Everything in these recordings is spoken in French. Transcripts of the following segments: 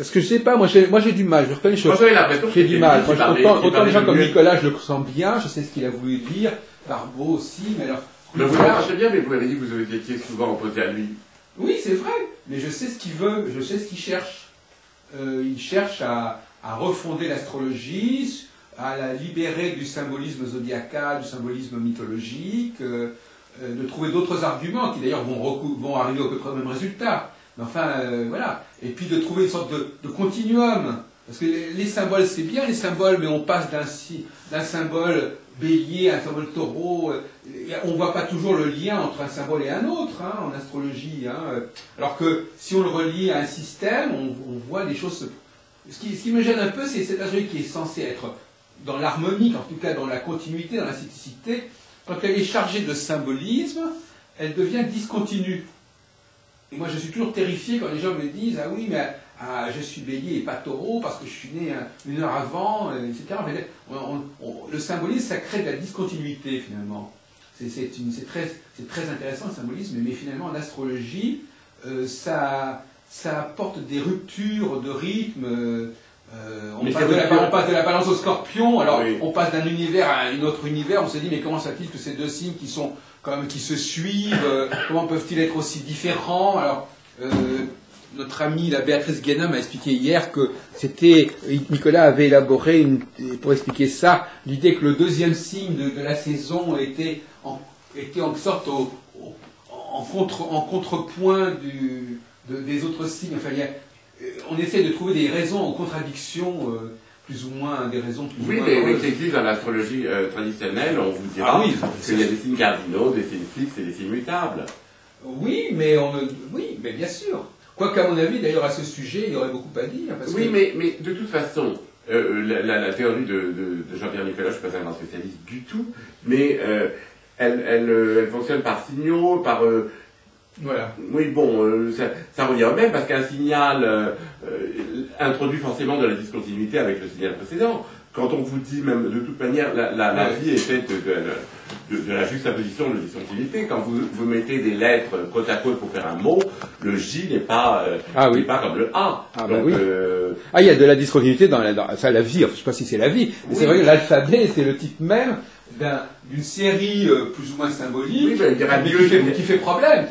Parce que je sais pas, moi j'ai du mal, je reconnais, j'ai du mal. Autant les gens comme Nicolas, je le sens bien, je sais ce qu'il a voulu dire, Barbeau aussi, mais alors... Mais vous le cherchez bien, mais vous m'avez dit que vous étiez souvent opposé à lui. Oui, c'est vrai, mais je sais ce qu'il veut, je sais ce qu'il cherche. Il cherche à refonder l'astrologie, à la libérer du symbolisme zodiacal, du symbolisme mythologique, de trouver d'autres arguments qui d'ailleurs vont arriver au peu près au même résultat. Mais enfin, voilà. Et puis de trouver une sorte de continuum. Parce que les symboles, c'est bien les symboles, mais on passe d'un symbole bélier à un symbole taureau. On ne voit pas toujours le lien entre un symbole et un autre en astrologie. Alors que si on le relie à un système, on voit des choses... Ce qui me gêne un peu, c'est cette astrologie qui est censée être dans l'harmonique, en tout cas dans la continuité, dans la cyclicité. Quand elle est chargée de symbolisme, elle devient discontinue. Et moi, je suis toujours terrifié quand les gens me disent « Ah oui, mais je suis bélier et pas taureau parce que je suis né une heure avant, etc. » Le symbolisme, ça crée de la discontinuité, finalement. C'est très intéressant, le symbolisme, mais finalement, en astrologie, ça apporte des ruptures de rythme. On passe de la balance au scorpion, alors oui. On passe d'un univers à un autre univers, on se dit mais comment ça fait-il que ces deux signes qui se suivent, comment peuvent-ils être aussi différents? Alors, notre amie la Béatrice Guénin m'a expliqué hier que Nicolas avait élaboré, pour expliquer ça, l'idée que le deuxième signe de la saison était en sorte en contrepoint des autres signes. Enfin, on essaie de trouver des raisons aux contradictions, plus ou moins des raisons plus ou moins... Oui, mais qui existent dans l'astrologie traditionnelle, on vous dira qu'il y a des signes cardinaux, des signes fixes et des signes mutables. Oui, mais bien sûr. Quoiqu'à mon avis, d'ailleurs, à ce sujet, il y aurait beaucoup à dire. Mais de toute façon, la théorie de Jean-Pierre Nicolas, je ne suis pas un grand spécialiste du tout, mais elle fonctionne par signaux, par... Voilà. Oui, bon, ça revient au même, parce qu'un signal introduit forcément de la discontinuité avec le signal précédent. Quand on vous dit, même de toute manière, la vie est faite de la juxtaposition de discontinuité. Quand vous mettez des lettres côte à côte pour faire un mot, le J n'est pas, n'est pas comme le A. Donc, il y a de la discontinuité dans la vie, enfin, je ne sais pas si c'est la vie, mais c'est vrai que l'alphabet, c'est le type même d'une série plus ou moins symbolique qui fait problème.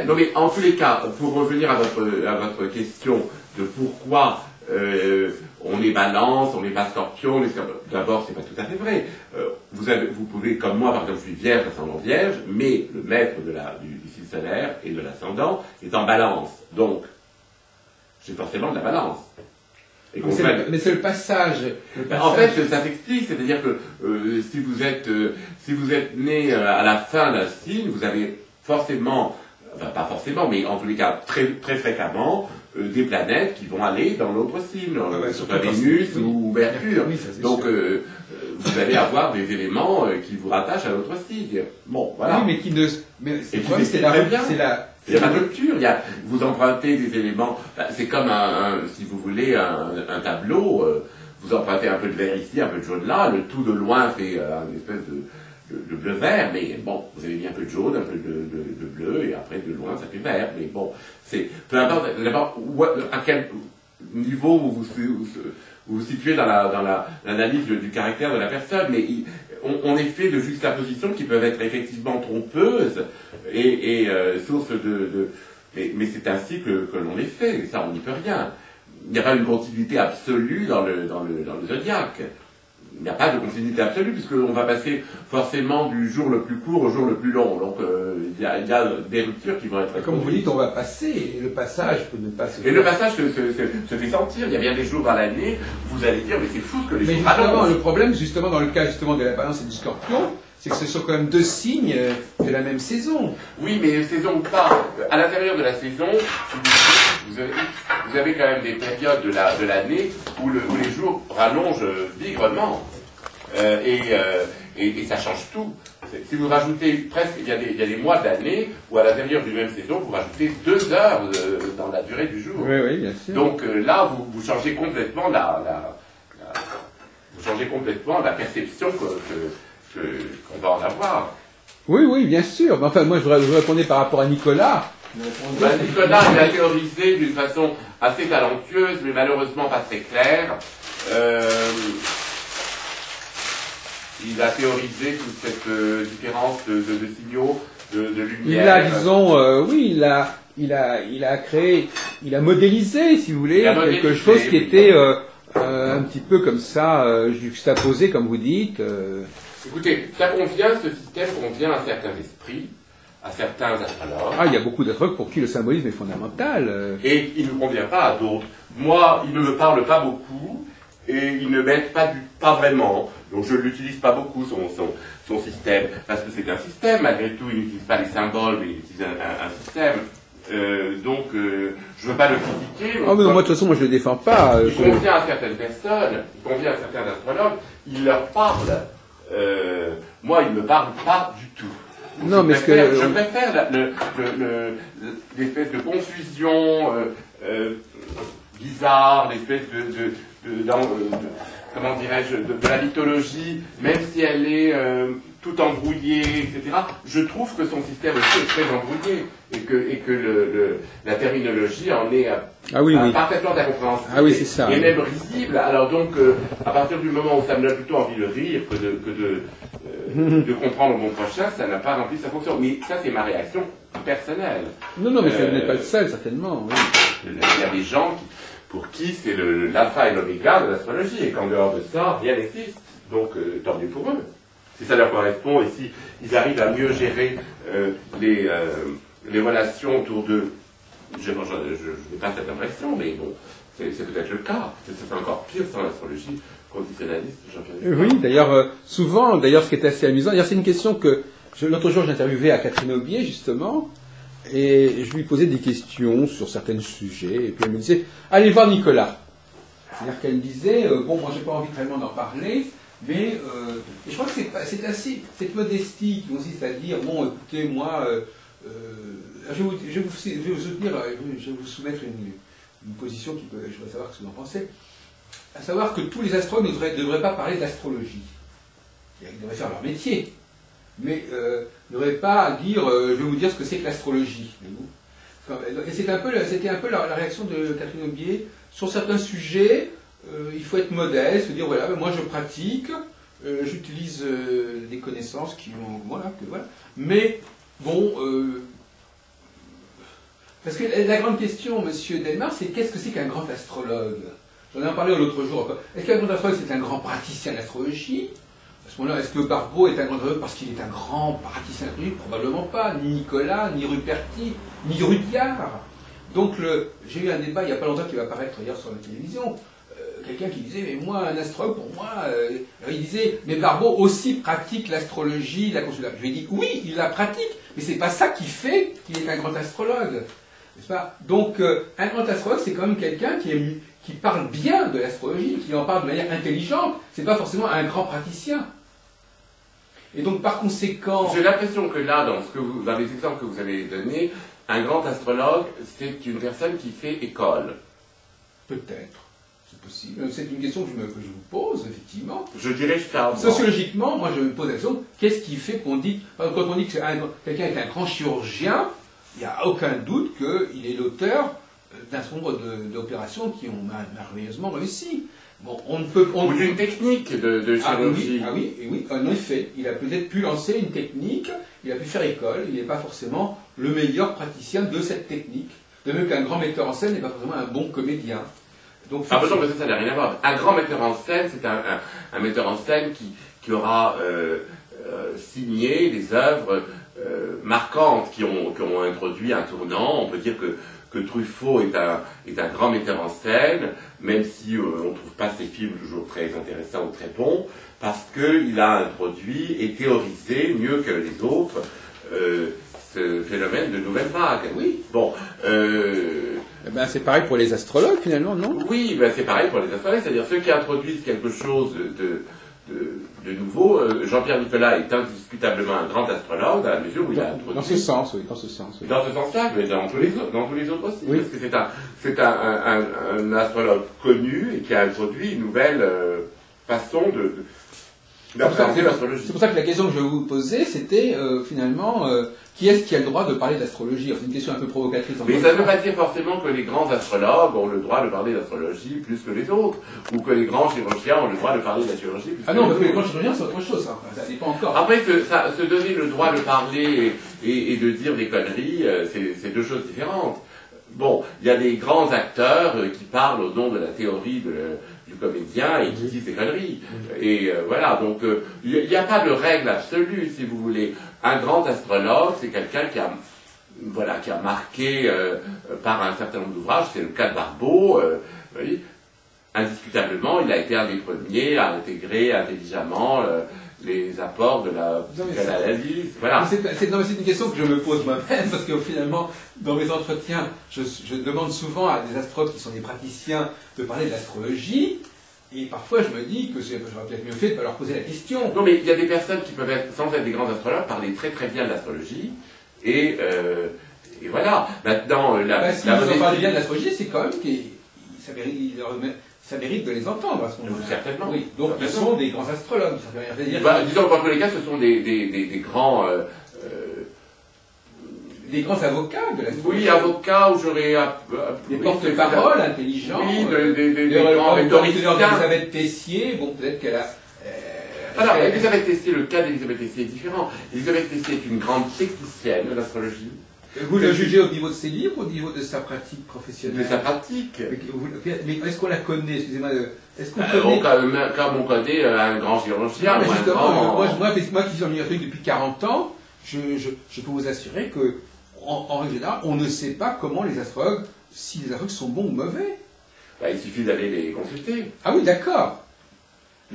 Non, mais en tous les cas, pour revenir à votre question de pourquoi on est balance, on n'est pas scorpion, d'abord c'est pas tout à fait vrai. Vous pouvez, comme moi par exemple, je suis vierge, ascendant vierge, mais le maître du signe solaire et de l'ascendant est en balance. Donc, j'ai forcément de la balance. Mais c'est le passage. En fait, ça s'explique, c'est-à-dire que si vous êtes né à la fin d'un signe, vous avez forcément, enfin pas forcément, mais en tous les cas très, très fréquemment, des planètes qui vont aller dans l'autre signe, soit Vénus ou Mercure. Oui, donc vous allez avoir des éléments qui vous rattachent à l'autre signe. Bon, voilà. Oui, mais qui ne... c'est il n'y a pas de rupture, vous empruntez des éléments, c'est comme si vous voulez, un tableau, vous empruntez un peu de vert ici, un peu de jaune là, le tout de loin fait une espèce de bleu-vert, mais bon, vous avez mis un peu de jaune, un peu de bleu, et après de loin ça fait vert, mais bon, c'est, peu importe, d'abord, à quel niveau vous vous situez dans l'analyse du caractère de la personne, mais on est fait de juxtapositions qui peuvent être effectivement trompeuses et source mais c'est ainsi que l'on est fait, et ça on n'y peut rien. Il n'y a pas une continuité absolue dans le zodiaque. Il n'y a pas de continuité absolue, puisqu'on va passer forcément du jour le plus court au jour le plus long. Donc il y a des ruptures qui vont être... Comme vous dites, on va passer, et le passage peut ne pas se faire. Et le passage se fait sentir. Il y a bien des jours dans l'année, vous allez dire, mais c'est fou ce que les jours rallongent. Le problème, justement, dans le cas de la balance et du scorpion, c'est que ce sont quand même deux signes de la même saison. Oui, mais saison ou pas, à l'intérieur de la saison, vous avez quand même des périodes de l'année où les jours rallongent bigrement. Et ça change tout. Si vous rajoutez presque, il y a des mois d'année où à l'intérieur d'une même saison, vous rajoutez 2 heures dans la durée du jour. Oui, bien sûr. Donc là, vous changez complètement la perception qu'on va en avoir. Oui, bien sûr. Mais enfin, moi, je répondais par rapport à Nicolas. Nicolas, il a théorisé d'une façon assez talentueuse, mais malheureusement pas très claire. Il a théorisé toute cette différence de signaux, de lumière. Il a, disons, oui, il a créé, il a modélisé, si vous voulez, quelque chose qui était un petit peu comme ça, juxtaposé, comme vous dites. Écoutez, ça convient, ce système convient à certains esprits, à certains astrologues. Ah, il y a beaucoup d'astrologues pour qui le symbolisme est fondamental. Et il ne convient pas à d'autres. Moi, il ne me parle pas beaucoup, et il ne m'aide pas vraiment. Donc je ne l'utilise pas beaucoup, son système, parce que c'est un système, malgré tout, il n'utilise pas les symboles, mais il utilise un système. Donc, je ne veux pas le critiquer. Ah, mais moi, de toute façon, moi, je ne le défends pas. Il convient à certaines personnes, il convient à certains astrologues, il leur parle. Moi, il ne me parle pas du tout. Non, mais je préfère l'espèce de confusion bizarre, l'espèce comment dirais-je, de la mythologie, même si elle est tout embrouillée, etc. Je trouve que son système aussi est très embrouillé et que la terminologie en est parfaitement incompréhensible et même risible. Alors donc, à partir du moment où ça me donne plutôt envie de rire que de comprendre mon prochain, ça n'a pas rempli sa fonction. Mais ça, c'est ma réaction personnelle. Non, mais vous n'êtes pas le seul, certainement. Oui. Il y a des gens pour qui c'est l'alpha et l'oméga de l'astrologie, et qu'en dehors de ça, rien n'existe. Donc, tant mieux pour eux. Si ça leur correspond, et si ils arrivent à mieux gérer les relations autour d'eux, je n'ai pas cette impression, mais bon, c'est peut-être le cas. C'est encore pire sans l'astrologie conditionnaliste, Jean-Pierre. Oui, d'ailleurs, souvent, ce qui est assez amusant, d'ailleurs, c'est une question que, l'autre jour, j'interviewais à Catherine Aubier, justement, et je lui posais des questions sur certains sujets, et puis elle me disait, allez voir Nicolas. C'est-à-dire qu'elle me disait, bon, moi j'ai pas envie vraiment d'en parler, mais et je crois que c'est assez, cette modestie qui consiste à dire, bon, écoutez, moi, je vais vous soutenir, je vais vous soumettre une position qui peut, je voudrais savoir ce que vous en pensez, à savoir que tous les astrologues ne devraient pas parler d'astrologie. Ils devraient faire leur métier. Mais ne devrait pas dire je vais vous dire ce que c'est que l'astrologie. Et c'était un peu la réaction de Catherine Aubier. Sur certains sujets, il faut être modeste, se dire voilà, moi je pratique, j'utilise des connaissances qui ont. Voilà. Mais bon, parce que la grande question, monsieur Delmar, c'est qu'est-ce que c'est qu'un grand astrologue? J'en ai parlé l'autre jour. Est-ce qu'un grand astrologue, c'est un grand praticien d'astrologie? À ce moment-là, est-ce que Barbeau est un grand astrologue parce qu'il est un grand praticien d'astrologie? Probablement pas. Ni Nicolas, ni Ruperti, ni Rudyard. Donc, j'ai eu un débat il n'y a pas longtemps qui va apparaître hier sur la télévision. Quelqu'un qui disait, mais moi, un astrologue, pour moi, il disait, mais Barbeau aussi pratique l'astrologie, la constellation. Je lui ai dit, oui, il la pratique, mais c'est pas ça qui fait qu'il est un grand astrologue. N'est-ce pas? Donc, un grand astrologue, c'est quand même quelqu'un qui parle bien de l'astrologie, qui en parle de manière intelligente. C'est pas forcément un grand praticien. Et donc, par conséquent... J'ai l'impression que là, dans les exemples que vous avez donnés, un grand astrologue, c'est une personne qui fait école. Peut-être. C'est possible. C'est une question que je vous pose, effectivement. Je dirais ça. Sociologiquement, moi, je me pose la question, qu'est-ce qui fait qu'on dit... Quand on dit que quelqu'un est un grand chirurgien, il n'y a aucun doute qu'il est l'auteur d'un certain nombre d'opérations qui ont merveilleusement réussi. Bon, ou d'une technique de chirurgie. Ah oui, en effet. Il a peut-être pu lancer une technique, il a pu faire école, il n'est pas forcément le meilleur praticien de cette technique. De même qu'un grand metteur en scène n'est pas forcément un bon comédien. Donc, non, mais ça n'a rien à voir. Un grand metteur en scène, c'est un metteur en scène qui aura signé des œuvres marquantes qui ont introduit un tournant. On peut dire que Truffaut est un grand metteur en scène, même si on ne trouve pas ses films toujours très intéressants ou très bons, parce qu'il a introduit et théorisé mieux que les autres ce phénomène de nouvelle vague. Oui. Bon. C'est pareil pour les astrologues finalement, non? Oui, c'est pareil pour les astrologues, c'est-à-dire ceux qui introduisent quelque chose de nouveau. Jean-Pierre Nicolas est indiscutablement un grand astrologue, à la mesure où il a introduit... Dans ce sens, oui, dans ce sens. Oui. Dans ce sens-là, mais dans tous les autres aussi, oui. Parce que c'est un astrologue connu et qui a introduit une nouvelle façon d'appréhender l'astrologie. C'est pour ça que la question que je vais vous poser, c'était finalement, qui est-ce qui a le droit de parler d'astrologie? C'est une question un peu provocatrice. Mais ça ne veut pas dire forcément que les grands astrologues ont le droit de parler d'astrologie plus que les autres, ou que les grands chirurgiens ont le droit de parler de la chirurgie plus que les autres. Ah non, parce que les grands chirurgiens, c'est autre chose, ça. Ça dépend encore. Après, se donner le droit de parler et de dire des conneries, c'est deux choses différentes. Bon, il y a des grands acteurs qui parlent au nom de la théorie du comédien et qui disent des conneries. Et voilà, donc il n'y a pas de règle absolue, si vous voulez. Un grand astrologue, c'est quelqu'un qui a marqué par un certain nombre d'ouvrages, c'est le cas de Barbeau, vous voyez. Indiscutablement, il a été un des premiers à intégrer intelligemment les apports de la psychanalyse. Voilà. C'est une question que je me pose moi-même, parce que finalement, dans mes entretiens, je demande souvent à des astrologues qui sont des praticiens de parler de l'astrologie, et parfois je me dis que j'aurais peut-être mieux fait de ne pas leur poser la question. Non, mais il y a des personnes qui peuvent être, sans être des grands astrologues, parler très très bien de l'astrologie, et voilà. Maintenant, si vous en parlez bien de l'astrologie, c'est quand même ça mérite de les entendre à ce moment-là. Certainement. Oui. Donc ils sont des grands astrologues. Ça veut rien dire. Disons qu'en tous les cas, ce sont des grands... des grands avocats de l'astrologie. Oui, avocats, où j'aurais... des porte-paroles intelligents. Oui, des grands rhétoriciens. Elisabeth Tessier, bon, peut-être qu'elle a... Alors, Elisabeth Tessier, le cas d'Elisabeth Tessier est différent. Elisabeth Tessier est une grande technicienne de l'astrologie. Vous le jugez au niveau de ses livres ou au niveau de sa pratique professionnelle? De sa pratique. Mais est-ce qu'on la connaît? Excusez-moi. Est-ce qu'on connaît... Comme on connaît un grand chirurgien. Non, mais justement, moi qui suis en milieu depuis 40 ans, je peux vous assurer que, en règle générale, on ne sait pas comment les astrologues, si les astrologues sont bons ou mauvais. Il suffit d'aller les consulter. Ah oui, d'accord.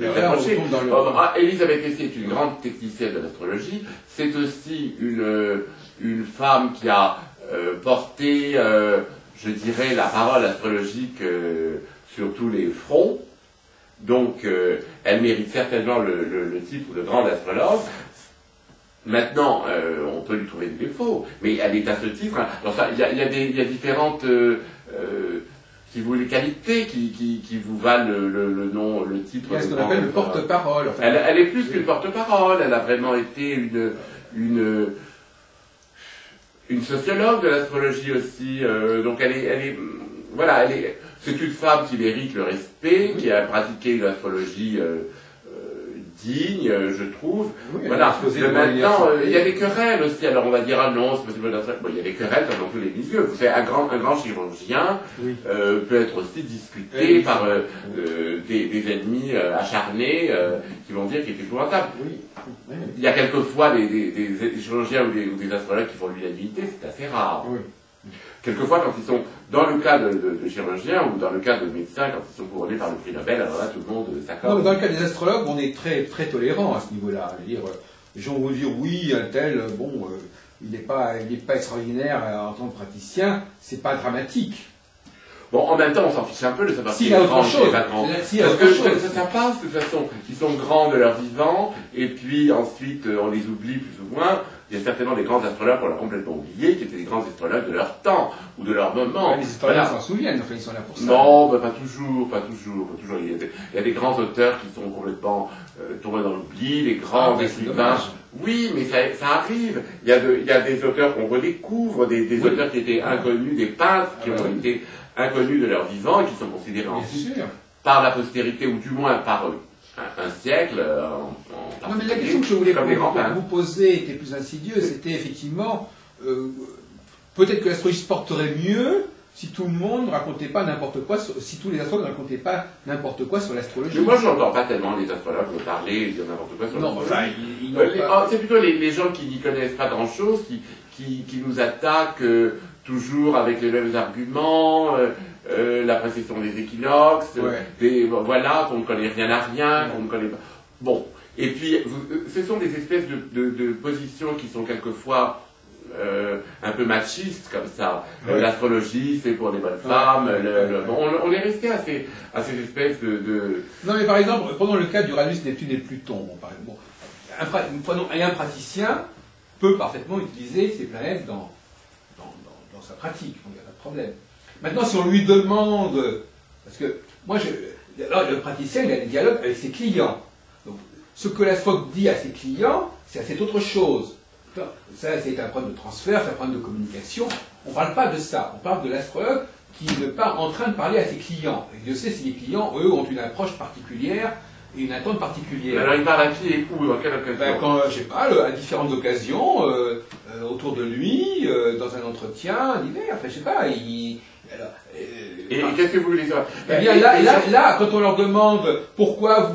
Elisabeth Tessier est une grande technicienne de l'astrologie. C'est aussi une femme qui a porté, je dirais, la parole astrologique sur tous les fronts. Donc, elle mérite certainement le titre de grande astrologue. Maintenant, on peut lui trouver des défauts, mais elle est à ce titre. Il y a différentes... si vous voulez, qualités qui vous valent le nom, le titre. Qu'est-ce qu'on appelle le porte-parole? Enfin, elle est plus qu'une porte-parole, elle a vraiment été une sociologue de l'astrologie aussi. Donc c'est une femme qui mérite le respect, qui a pratiqué une astrologie digne, je trouve. Oui, voilà. Maintenant, il y a des querelles aussi. Alors on va dire, ah non, c'est possible d'astrologie. Bon, il y a des querelles dans tous les milieux. Vous savez, un grand chirurgien peut être aussi discuté par des ennemis acharnés qui vont dire qu'il est épouvantable. Il y a quelquefois des chirurgiens ou des astrologues qui font l'unanimité, c'est assez rare. Quelquefois, quand ils sont dans le cas de chirurgiens ou dans le cas de médecins, quand ils sont couronnés par le prix Nobel, alors là, tout le monde s'accorde. Non, dans le cas des astrologues, on est très, très tolérant à ce niveau-là. Les gens vont dire, oui, un tel, il n'est pas extraordinaire en tant que praticien, c'est pas dramatique. Bon, en même temps, on s'en fiche un peu de savoir s'il est grand et pas grand. Parce que ça passe, de toute façon. Ils sont grands de leur vivant, et puis ensuite, on les oublie plus ou moins. Il y a certainement des grands astrologues qu'on a complètement oubliés, qui étaient des grands astrologues de leur temps, ou de leur moment. Les historiens s'en souviennent, enfin, ils sont là pour ça. Non, pas toujours. Il y a des grands auteurs qui sont complètement tombés dans l'oubli, les grands écrivains. Oui, mais ça arrive. Il y a des auteurs qu'on redécouvre, des auteurs qui étaient inconnus, des peintres qui ont été inconnus de leur vivant et qui sont considérés ensuite par la postérité, ou du moins par un siècle. Non, mais la question que je voulais vous poser était plus insidieuse. C'était effectivement, peut-être que l'astrologie se porterait mieux si tout le monde ne racontait pas n'importe quoi, si tous les astrologues ne racontaient pas n'importe quoi sur l'astrologie. Mais moi, je n'entends pas tellement les astrologues parler et dire n'importe quoi sur l'astrologie. Non, c'est plutôt les gens qui n'y connaissent pas grand-chose, qui nous attaquent toujours avec les mêmes arguments, la précession des équinoxes, voilà, qu'on ne connaît rien à rien, qu'on ne connaît pas... Bon, et puis, ce sont des espèces de positions qui sont quelquefois un peu machistes, comme ça. L'astrologie, c'est pour les bonnes femmes, on est resté à ces espèces de... Non, mais par exemple, prenons le cas d'Uranus, Neptune et Pluton. Bon, par exemple, un praticien peut parfaitement utiliser ces planètes dans sa pratique, il n'y a pas de problème. Maintenant, si on lui demande, parce que moi, le praticien, il a des dialogues avec ses clients. Donc, Ce que l'astrologue dit à ses clients, c'est autre chose. Ça, c'est un problème de transfert, c'est un problème de communication. On ne parle pas de ça. On parle de l'astrologue qui n'est pas en train de parler à ses clients. Et Dieu sait si les clients, eux, ont une approche particulière et une attente particulière. Alors, il parle à qui et où, dans quelle occasion? Ben, quand, je sais pas, à différentes occasions, autour de lui, dans un entretien divers, enfin, je sais pas, et qu'est-ce que vous voulez savoir? Eh bien, là, quand on leur demande pourquoi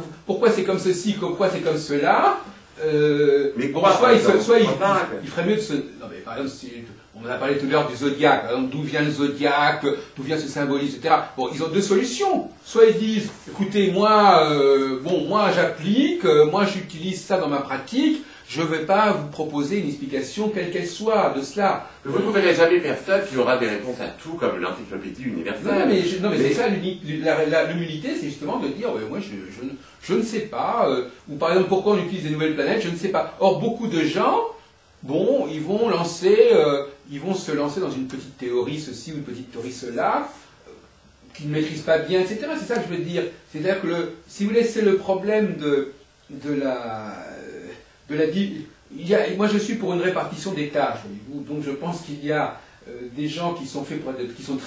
c'est comme ceci, pourquoi c'est comme cela, mais bon, il ferait mieux de se... Non, mais par exemple, on a parlé tout à l'heure du zodiaque, par exemple, d'où vient le zodiaque, d'où vient ce symbolisme, etc. Bon, ils ont deux solutions. Soit ils disent, écoutez, moi, moi j'applique, moi j'utilise ça dans ma pratique, je ne vais pas vous proposer une explication quelle qu'elle soit de cela. Vous ne trouverez jamais personne qui aura des réponses à tout comme l'encyclopédie universelle. Non, mais c'est ça, l'humilité, c'est justement de dire, moi je ne sais pas, ou par exemple, pourquoi on utilise des nouvelles planètes, je ne sais pas. Or, beaucoup de gens, bon, ils vont se lancer dans une petite théorie ceci ou une petite théorie cela, qu'ils ne maîtrisent pas bien, etc. C'est ça que je veux dire. C'est-à-dire que, si vous laissez le problème moi je suis pour une répartition des tâches, voyez-vous. Donc je pense qu'il y a des gens qui sont très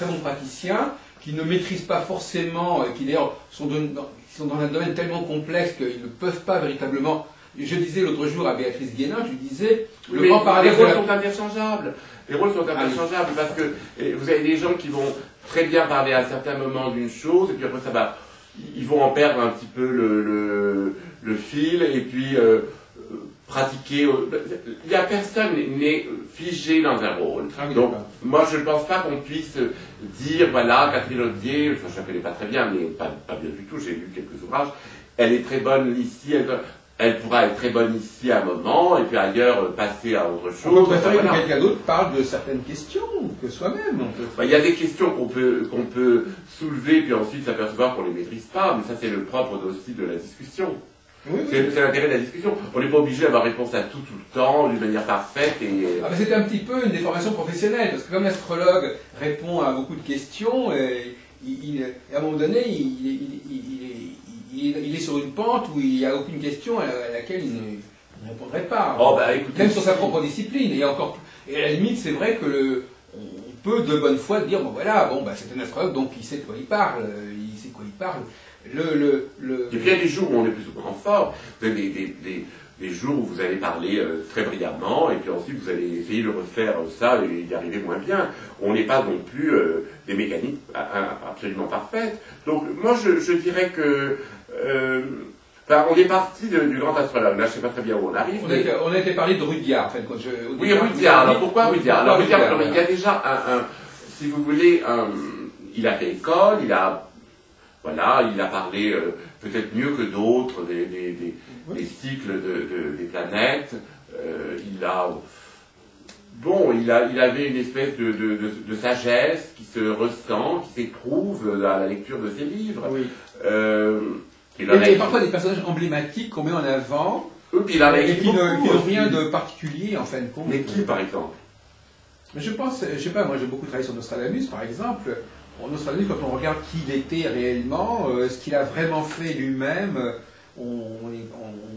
bons praticiens, qui ne maîtrisent pas forcément, qui d'ailleurs sont dans un domaine tellement complexe qu'ils ne peuvent pas véritablement. Je disais l'autre jour à Béatrice Guénin, je disais, le grand parallèle. Les rôles sont interchangeables. Les rôles sont interchangeables parce que vous avez des gens qui vont très bien parler à un certain moment d'une chose, et puis après ça va, ils vont en perdre un petit peu le fil, et puis pratiquer. Il n'y a personne n'est figé dans un rôle. Donc, moi, je ne pense pas qu'on puisse dire, voilà, Catherine Audier, je ne la connais pas très bien, mais pas bien du tout, j'ai lu quelques ouvrages, elle est très bonne ici, elle pourra être très bonne ici à un moment, et puis ailleurs passer à autre chose. On peut préférer que quelqu'un d'autre parle de certaines questions que soi-même. Il y a des questions qu'on peut soulever, puis ensuite s'apercevoir qu'on ne les maîtrise pas, mais ça c'est le propre aussi de la discussion. Oui. C'est l'intérêt de la discussion. On n'est pas obligé d'avoir réponse à tout le temps, d'une manière parfaite. C'est un petit peu une déformation professionnelle, parce que comme l'astrologue répond à beaucoup de questions, et à un moment donné, il est sur une pente où il n'y a aucune question à laquelle il ne répondrait pas. Écoutez, même sur sa propre discipline. Et à la limite, c'est vrai que on peut de bonne foi dire, c'est un astrologue, donc il sait de quoi il parle. Et puis il y a des jours où on est plus ou moins fort. Vous avez des jours où vous allez parler très brillamment, et puis ensuite vous allez essayer de refaire ça et y arriver moins bien. On n'est pas non plus des mécaniques absolument parfaites. Donc moi je dirais que on est parti du grand astrologue. Là je ne sais pas très bien où on arrive. On a été parlé de Rudyard, en fait. Oui, Rudyard. Alors pourquoi Rudyard? Alors Rudyard, il y a déjà si vous voulez, il a fait école, il a parlé peut-être mieux que d'autres des cycles des planètes. Il avait une espèce de sagesse qui se ressent, qui s'éprouve à la lecture de ses livres. Oui. Il y a parfois des personnages emblématiques qu'on met en avant, et qui n'ont rien de particulier en fin de compte. Mais qui, par exemple? Je sais pas, moi j'ai beaucoup travaillé sur Nostradamus, par exemple. Nostradamus, quand on regarde qui il était réellement, ce qu'il a vraiment fait lui-même, on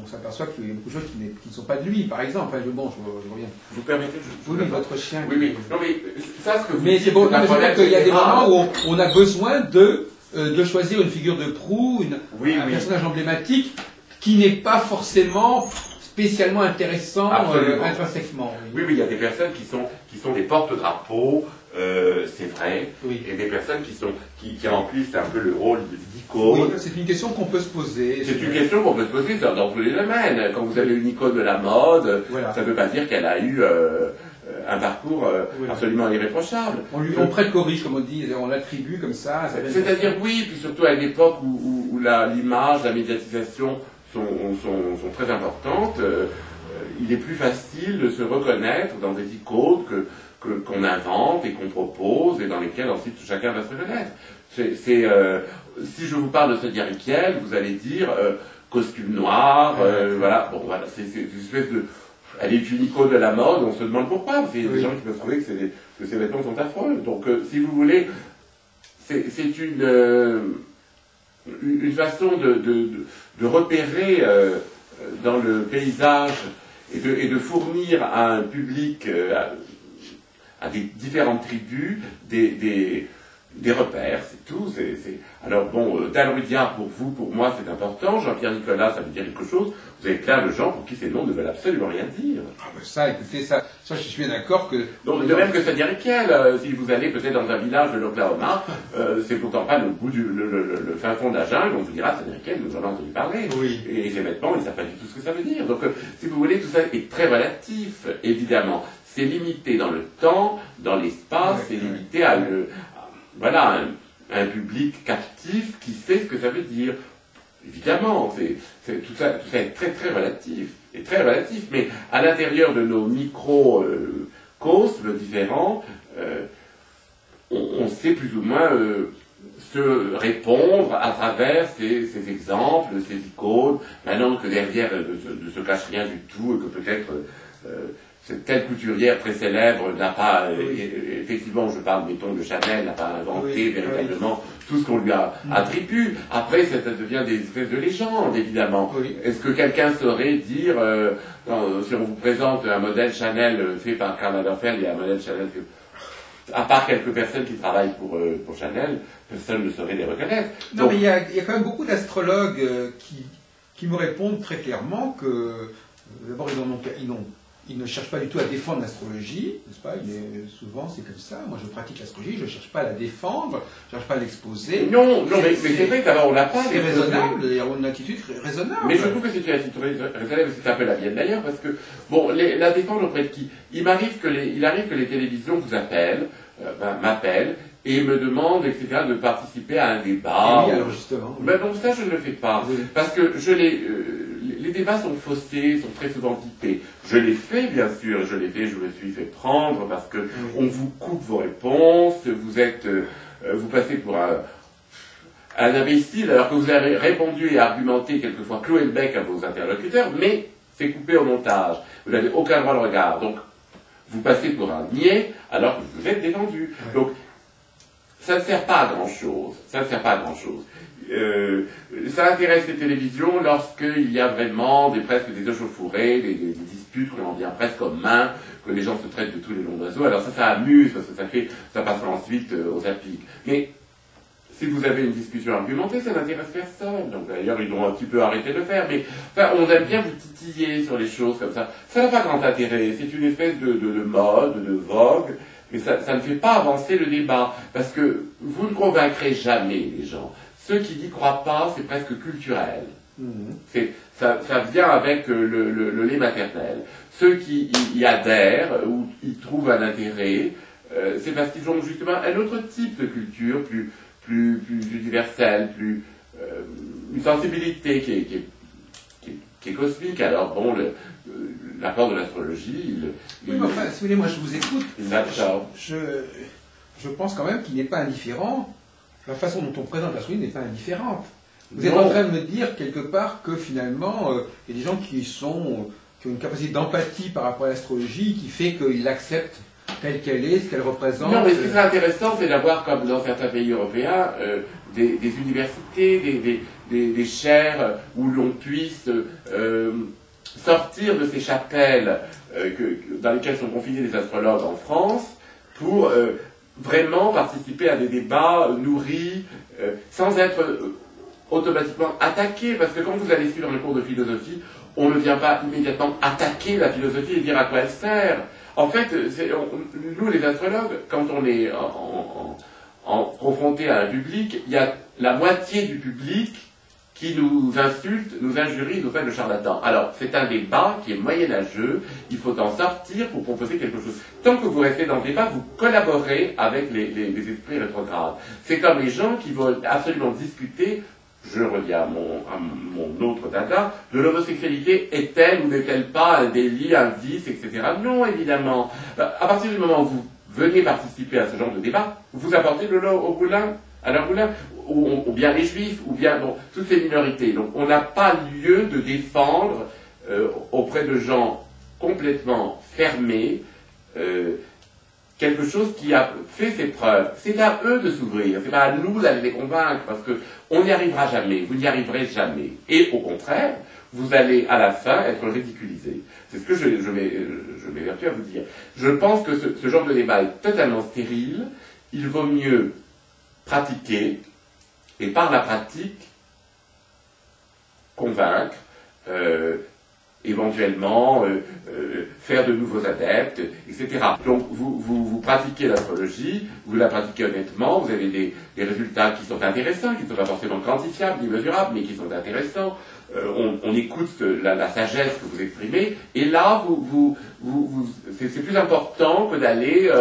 s'aperçoit qu'il y a beaucoup de choses qui ne sont pas de lui, par exemple. Je reviens. Vous permettez? Oui, votre chien. Oui. Non, mais ça, ce que vous dites, c'est bon. Je crois qu'il y a des moments où on a besoin de choisir une figure de proue, un personnage emblématique qui n'est pas forcément spécialement intéressant intrinsèquement. Oui, il y a des personnes qui sont des porte-drapeaux. C'est vrai, et des personnes qui remplissent un peu le rôle d'icône. Oui, c'est une question qu'on peut se poser. C'est une question qu'on peut se poser dans tous les domaines. Quand vous avez une icône de la mode, ça ne veut pas dire qu'elle a eu un parcours absolument irréprochable. On prête qu'aux riches, comme on dit, on l'attribue comme ça. C'est-à-dire, oui, puis surtout à une époque où l'image, la médiatisation sont très importantes, il est plus facile de se reconnaître dans des icônes qu'on invente et qu'on propose, et dans lesquelles ensuite chacun va se reconnaître. Si je vous parle de Sonia Rykiel, vous allez dire costume noir, c'est une espèce de... Elle est une icône de la mode, on se demande pourquoi, parce qu'il y a des gens qui peuvent trouver que ces vêtements sont affreux. Donc, si vous voulez, c'est une façon de repérer dans le paysage et de fournir à un public, à des différentes tribus, des repères, c'est tout. Alors bon, Dalrudia, pour vous, pour moi, c'est important. Jean-Pierre Nicolas, ça veut dire quelque chose. Vous avez plein de gens pour qui ces noms ne veulent absolument rien dire. Ah ben ça, écoutez, ça je suis bien d'accord que... Donc, de même que Sadia Riquel, si vous allez peut-être dans un village de l'Oklahoma, c'est pourtant pas le bout le fin fond de la jungle, on vous dira Sadia Riquel, nous en avons entendu parler. Oui. Et les vêtements, ils ne savent pas du tout ce que ça veut dire. Donc, si vous voulez, tout ça est très relatif, évidemment. C'est limité dans le temps, dans l'espace, c'est limité à voilà, un public captif qui sait ce que ça veut dire. Évidemment, tout ça est très très relatif, mais à l'intérieur de nos micro-cosmes différents, on sait plus ou moins se répondre à travers ces exemples, ces icônes, maintenant que derrière ne se cache rien du tout, et que peut-être cette telle couturière très célèbre n'a pas, effectivement, je parle, mettons, de Chanel, n'a pas inventé véritablement tout ce qu'on lui attribue. Après, ça devient des espèces de légendes, évidemment. Oui. Est-ce que quelqu'un saurait dire, si on vous présente un modèle Chanel fait par Karl Lagerfeld, il y a un modèle Chanel à part quelques personnes qui travaillent pour Chanel, personne ne saurait les reconnaître. Non, mais il y a quand même beaucoup d'astrologues qui me répondent très clairement que, d'abord, ils ne cherchent pas du tout à défendre l'astrologie, n'est-ce pas? Souvent, c'est comme ça. Moi, je pratique l'astrologie, je ne cherche pas à la défendre, je ne cherche pas à l'exposer. Non, mais c'est vrai qu'avant, on l'a pas. C'est raisonnable, il y a une attitude raisonnable. Mais je trouve que c'est une attitude raisonnable, c'est un peu la mienne d'ailleurs, parce que, bon, la défendre auprès de qui? Il arrive que les télévisions vous appellent, m'appellent, et me demandent, etc., de participer à un débat. Et oui, alors justement. Mais bon, ça, je ne le fais pas. Oui. Parce que les débats sont faussés, sont très souvent typés. Je l'ai fait, bien sûr, je me suis fait prendre parce que on vous coupe vos réponses, vous passez pour un imbécile alors que vous avez répondu et argumenté quelquefois cloué le bec à vos interlocuteurs, mais c'est coupé au montage. Vous n'avez aucun droit de regard. Donc, vous passez pour un niais alors que vous êtes défendu. Ouais. Donc, ça ne sert pas à grand-chose. Ça intéresse les télévisions lorsqu'il y a vraiment presque des échauffourées, des disputes qu'on en vient presque aux mains, que les gens se traitent de tous les noms d'oiseaux. Alors ça amuse, parce que ça passe ensuite aux appliques. Mais si vous avez une discussion argumentée, ça n'intéresse personne. Donc d'ailleurs, ils ont un petit peu arrêté de le faire. Mais enfin, on aime bien vous titiller sur les choses comme ça. Ça n'a pas grand intérêt. C'est une espèce de mode, de vogue. Mais ça ne fait pas avancer le débat. Parce que vous ne convaincrez jamais les gens. Ceux qui n'y croient pas, c'est presque culturel. Ça vient avec le lait maternel. Ceux qui y adhèrent ou y trouvent un intérêt, c'est parce qu'ils ont justement un autre type de culture, plus universelle, une sensibilité qui est cosmique. Alors bon, l'apport de l'astrologie, oui, mais enfin, si vous voulez, moi je vous écoute. Je pense quand même qu'il n'est pas indifférent. La façon dont on présente l'astrologie n'est pas indifférente. Vous êtes en train de me dire quelque part que finalement, il y a des gens qui ont une capacité d'empathie par rapport à l'astrologie qui fait qu'ils l'acceptent telle qu'elle est, ce qu'elle représente. Non, mais ce qui serait intéressant, c'est d'avoir, comme dans certains pays européens, des universités, des chaires où l'on puisse sortir de ces chapelles dans lesquelles sont confinés les astrologues en France pour vraiment participer à des débats nourris, sans être automatiquement attaqué, parce que quand vous allez suivre un cours de philosophie, on ne vient pas immédiatement attaquer la philosophie et dire à quoi elle sert. En fait, nous les astrologues, quand on est confronté à un public, il y a la moitié du public qui nous insulte, nous injurie, nous fait le charlatan. Alors, c'est un débat qui est moyenâgeux, il faut en sortir pour proposer quelque chose. Tant que vous restez dans le débat, vous collaborez avec les esprits rétrogrades. C'est comme les gens qui veulent absolument discuter, je reviens à mon autre dada, de l'homosexualité, est-elle ou n'est-elle pas un délit, un vice, etc. Non, évidemment. À partir du moment où vous venez participer à ce genre de débat, vous apportez de l'eau au moulin, à leur moulin, ou bien les juifs, ou bien toutes ces minorités. Donc on n'a pas lieu de défendre auprès de gens complètement fermés quelque chose qui a fait ses preuves. C'est à eux de s'ouvrir, c'est pas à nous d'aller les convaincre, parce que on n'y arrivera jamais, vous n'y arriverez jamais. Et au contraire, vous allez à la fin être ridiculisé. C'est ce que je m'évertue à vous dire. Je pense que ce genre de débat est totalement stérile. Il vaut mieux pratiquer, et par la pratique, convaincre, éventuellement faire de nouveaux adeptes, etc. Donc vous pratiquez l'astrologie, vous la pratiquez honnêtement, vous avez des résultats qui sont intéressants, qui ne sont pas forcément quantifiables ni mesurables, mais qui sont intéressants. On écoute la sagesse que vous exprimez, et là, c'est plus important que d'aller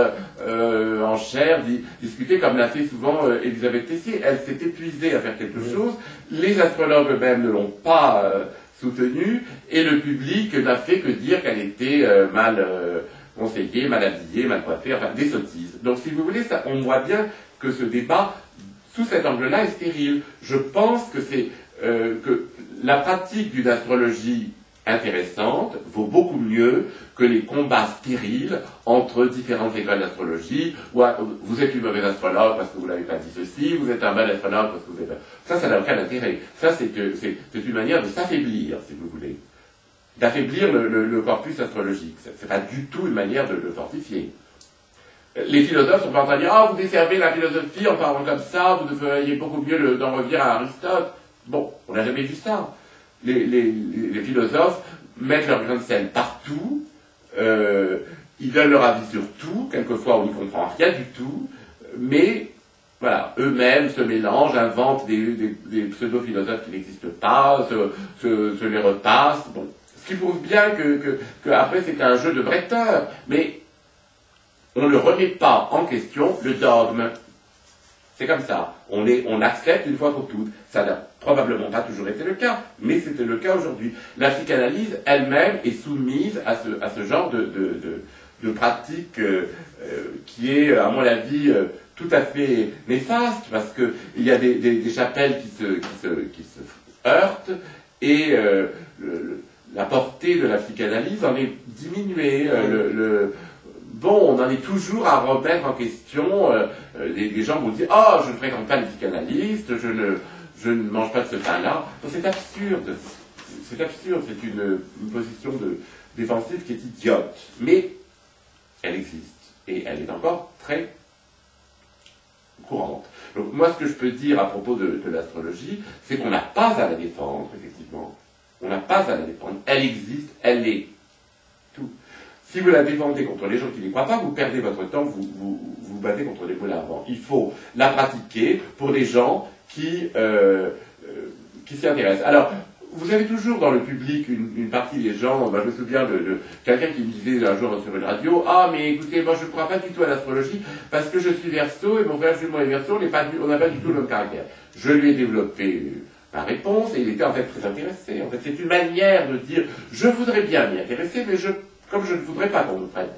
en chair discuter, comme l'a fait souvent Elisabeth Tessier. Elle s'est épuisée à faire quelque chose, les astrologues eux-mêmes ne l'ont pas soutenue, et le public n'a fait que dire qu'elle était mal conseillée, mal habillée, mal coiffée, enfin des sottises. Donc si vous voulez, on voit bien que ce débat, sous cet angle-là, est stérile. Je pense que c'est que la pratique d'une astrologie intéressante vaut beaucoup mieux que les combats stériles entre différentes écoles d'astrologie. Vous êtes une mauvaise astrologue parce que vous n'avez pas dit ceci, vous êtes un bon astrologue parce que vous avez... Ça n'a aucun intérêt. Ça, c'est une manière de s'affaiblir, si vous voulez. D'affaiblir le corpus astrologique. C'est pas du tout une manière de le fortifier. Les philosophes sont pas en train de dire « Ah, vous desservez la philosophie en parlant comme ça, vous devriez beaucoup mieux d'en revenir à Aristote. » Bon, on n'a jamais vu ça. Les philosophes mettent leur grain de sel partout, ils donnent leur avis sur tout, quelquefois on n'y comprend rien du tout, mais voilà, eux-mêmes se mélangent, inventent des pseudo-philosophes qui n'existent pas, se les repassent, bon. Ce qui prouve bien que après c'est un jeu de bretteurs, mais on ne remet pas en question le dogme. C'est comme ça. On accepte une fois pour toutes. Ça n'a probablement pas toujours été le cas, mais c'était le cas aujourd'hui. La psychanalyse elle-même est soumise à ce genre de pratique qui est, à mon avis, tout à fait néfaste, parce qu'il y a des chapelles qui se heurtent, et la portée de la psychanalyse en est diminuée. Bon, on en est toujours à remettre en question, des gens vont dire « Ah, je ne fréquente pas les psychanalystes, je ne mange pas de ce pain-là. » C'est absurde. C'est absurde, c'est une position défensive qui est idiote. Mais elle existe, et elle est encore très courante. Donc moi, ce que je peux dire à propos de l'astrologie, c'est qu'on n'a pas à la défendre, effectivement. On n'a pas à la défendre. Elle existe, elle est. Tout. Si vous la défendez contre les gens qui n'y croient pas, vous perdez votre temps, vous battez contre les moulins à vent. Il faut la pratiquer pour les gens qui s'y intéressent. Alors, vous avez toujours dans le public une partie des gens, je me souviens de quelqu'un qui me disait un jour sur une radio, « Ah, mais écoutez, moi je ne crois pas du tout à l'astrologie, parce que je suis Verseau, et mon frère jumeau est Verseau, on n'a pas du tout le même caractère. » Je lui ai développé ma réponse, et il était en fait très intéressé. En fait, c'est une manière de dire, je voudrais bien m'y intéresser, mais comme je ne voudrais pas qu'on me prenne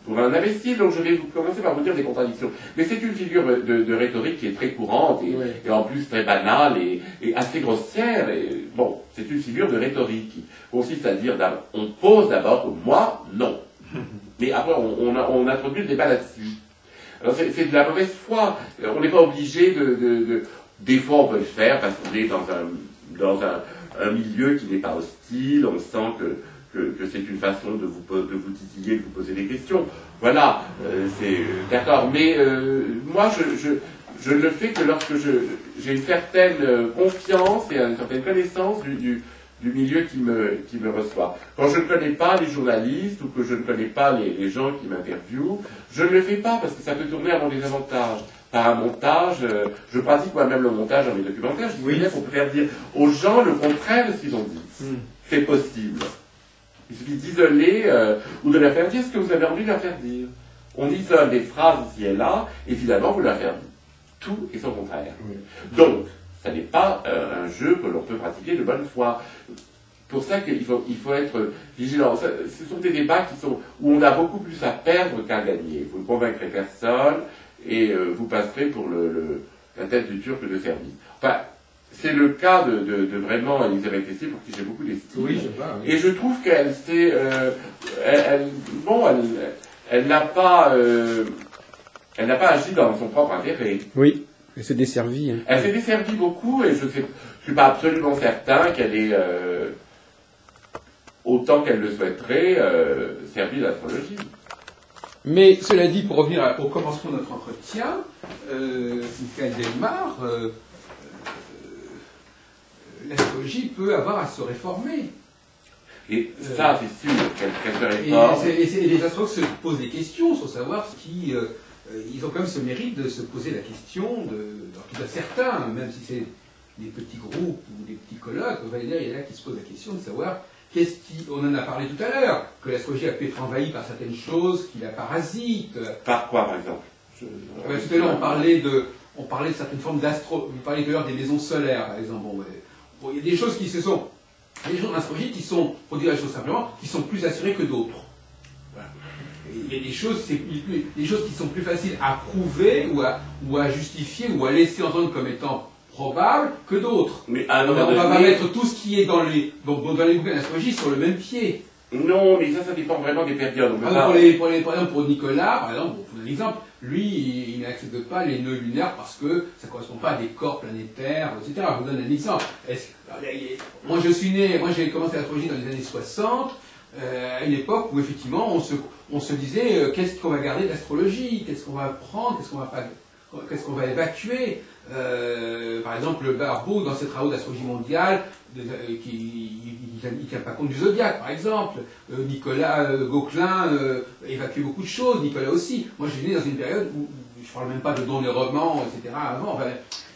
pour un imbécile, donc je vais commencer par vous dire des contradictions. Mais c'est une figure de rhétorique qui est très courante, et en plus très banale, et assez grossière. Et, bon, c'est une figure de rhétorique qui consiste à dire, on pose d'abord que moi, non. Mais après, on introduit le débat là-dessus. Alors c'est de la mauvaise foi. On n'est pas obligé des fois on peut le faire parce qu'on est dans un milieu qui n'est pas hostile, on sent que c'est une façon de vous titiller, de vous poser des questions. Voilà, c'est d'accord. Mais moi, je ne le fais que lorsque j'ai une certaine confiance et une certaine connaissance du milieu qui me reçoit. Quand je ne connais pas les journalistes ou que je ne connais pas les gens qui m'interviewent, je ne le fais pas parce que ça peut tourner à mon désavantage. Par un montage, je pratique moi-même le montage dans mes documentaires, je dis qu'on peut faire dire aux gens le contraire de ce qu'ils ont dit. C'est possible. Il suffit d'isoler ou de leur faire dire ce que vous avez envie de leur faire dire. On isole des phrases ici et là, et finalement vous leur faire dire tout et son contraire. Donc, ça n'est pas un jeu que l'on peut pratiquer de bonne foi. Pour ça qu'il faut être vigilant. Ce sont des débats où on a beaucoup plus à perdre qu'à gagner. Vous ne convaincrez personne, et vous passerez pour la tête du turc de service. Enfin, c'est le cas de vraiment Elisabeth Tessier, pour qui j'ai beaucoup d'estime. Oui, je vois, oui. Et je trouve qu'elle s'est... elle n'a pas agi dans son propre intérêt. Oui, elle s'est desservie. Hein. Elle s'est desservie beaucoup, et je suis pas absolument certain qu'elle ait autant qu'elle le souhaiterait, servir l'astrologie. Mais cela dit, pour revenir au commencement de notre entretien, Michael Delmar, l'astrologie peut avoir à se réformer. Et ça, c'est sûr, qu'elle se réforme. Et les astrologues se posent des questions sur savoir ce qui... ils ont quand même ce mérite de se poser la question, alors tout à certains, même si c'est des petits groupes ou des petits colloques, on va dire, il y en a qui se posent la question de savoir on en a parlé tout à l'heure, que l'astrologie a pu être envahie par certaines choses qui la parasitent. Par quoi, par exemple tout à l'heure, on parlait de certaines formes d'astro... Vous parliez tout à l'heure des maisons solaires, par exemple. Bon, il y a des choses qui se sont... Il y a des choses en astrologie qui sont, pour dire les choses simplement, qui sont plus assurées que d'autres. Voilà. Il y a des choses qui sont plus faciles à prouver ou à justifier ou à laisser entendre comme étant probables que d'autres. Mais on ne va pas mettre tout ce qui est dans les bouquins d'astrologie sur le même pied. Non, mais ça dépend vraiment des périodes. Par exemple, pour Nicolas, par exemple, pour un exemple, lui, il n'accepte pas les nœuds lunaires parce que ça ne correspond pas à des corps planétaires, etc. Je vous donne un exemple. Moi, j'ai commencé l'astrologie dans les années 60, à une époque où, effectivement, on se disait qu'est-ce qu'on va garder de l'astrologie, qu'est-ce qu'on va prendre, qu'est-ce qu'on va évacuer. Par exemple, le Barbeau, dans ses travaux d'astrologie mondiale, il ne tient pas compte du zodiaque, par exemple. Nicolas Gauquelin évacue beaucoup de choses, Nicolas aussi. Moi, je suis né dans une période où, je ne parle même pas de Don les romans, etc. avant, enfin,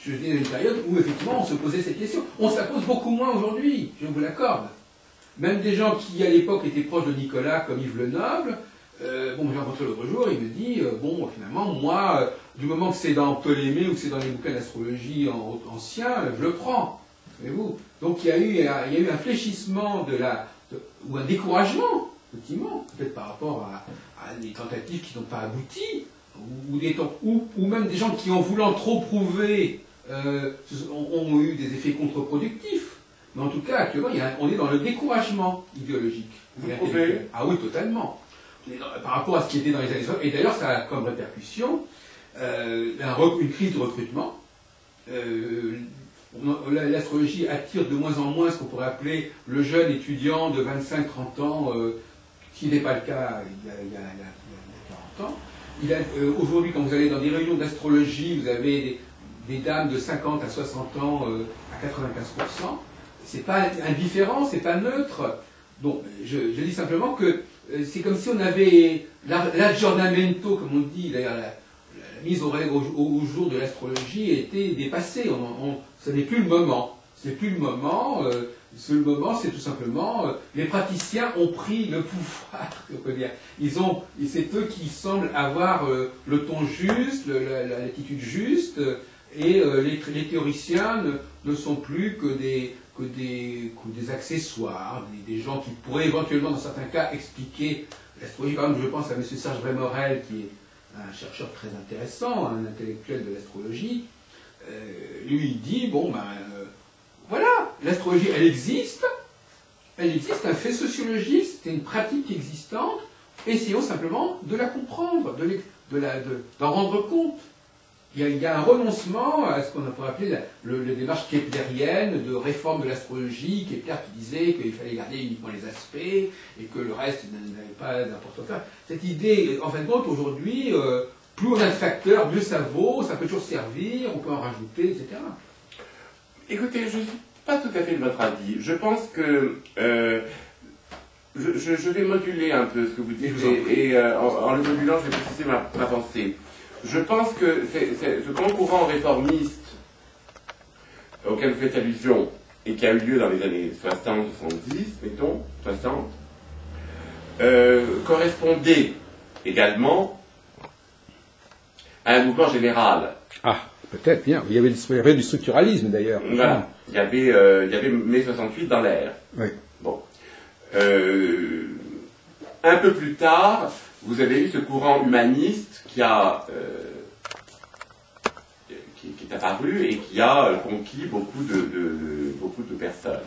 je suis né dans une période où, effectivement, on se posait cette question. On se la pose beaucoup moins aujourd'hui, je vous l'accorde. Même des gens qui, à l'époque, étaient proches de Nicolas, comme Yves Lenoble, j'ai rencontré l'autre jour, il me dit, finalement, moi, du moment que c'est dans Ptolémée ou que c'est dans les bouquins d'astrologie anciens, je le prends. Voyez-vous. Donc il y a eu un fléchissement ou un découragement, effectivement, peut-être par rapport à des tentatives qui n'ont pas abouti, ou même des gens qui, en voulant trop prouver, ont eu des effets contre-productifs. Mais en tout cas, actuellement, on est dans le découragement idéologique. Vous trouvez ? Ah oui, totalement. Par rapport à ce qui était dans les années 60. Et d'ailleurs, ça a comme répercussion une crise de recrutement. L'astrologie attire de moins en moins ce qu'on pourrait appeler le jeune étudiant de 25-30 ans, qui n'est pas le cas il y a 40 ans. Aujourd'hui, quand vous allez dans des réunions d'astrologie, vous avez des dames de 50 à 60 ans à 95%. C'est pas indifférent, c'est pas neutre. Donc, je dis simplement que c'est comme si on avait l'aggiornamento, comme on dit, d'ailleurs, la mise au jour de l'astrologie était dépassée. Ce n'est plus le moment. Ce n'est plus le moment. Le moment, c'est tout simplement les praticiens ont pris le pouvoir. On peut dire. C'est eux qui semblent avoir le ton juste, l'attitude juste, et les théoriciens ne sont plus que des accessoires, des gens qui pourraient éventuellement, dans certains cas, expliquer l'astrologie. Par exemple, je pense à M. Serge Brémorel, qui est un chercheur très intéressant, un intellectuel de l'astrologie. Lui, il dit, voilà, l'astrologie, elle existe, un fait sociologique, c'est une pratique existante, essayons simplement de la comprendre, d'en rendre compte. Il y a un renoncement à ce qu'on pourrait appeler la démarche keplérienne de réforme de l'astrologie, Kepler qui disait qu'il fallait garder uniquement les aspects et que le reste n'avait pas d'importance. Cette idée, en fin de compte, aujourd'hui, plus on a de facteurs, mieux ça vaut, ça peut toujours servir, on peut en rajouter, etc. Écoutez, je ne suis pas tout à fait de votre avis. Je pense que... je vais moduler un peu ce que vous dites, et en le modulant, je vais préciser ma pensée. Je pense que ce grand courant réformiste auquel vous faites allusion, et qui a eu lieu dans les années 60, 70, mettons, 60, correspondait également à un mouvement général. Ah, peut-être, bien. Il y avait du structuralisme, d'ailleurs. Voilà. Il y avait mai 68 dans l'air. Oui. Bon. Un peu plus tard, vous avez eu ce courant humaniste qui est apparu et qui a conquis beaucoup de personnes,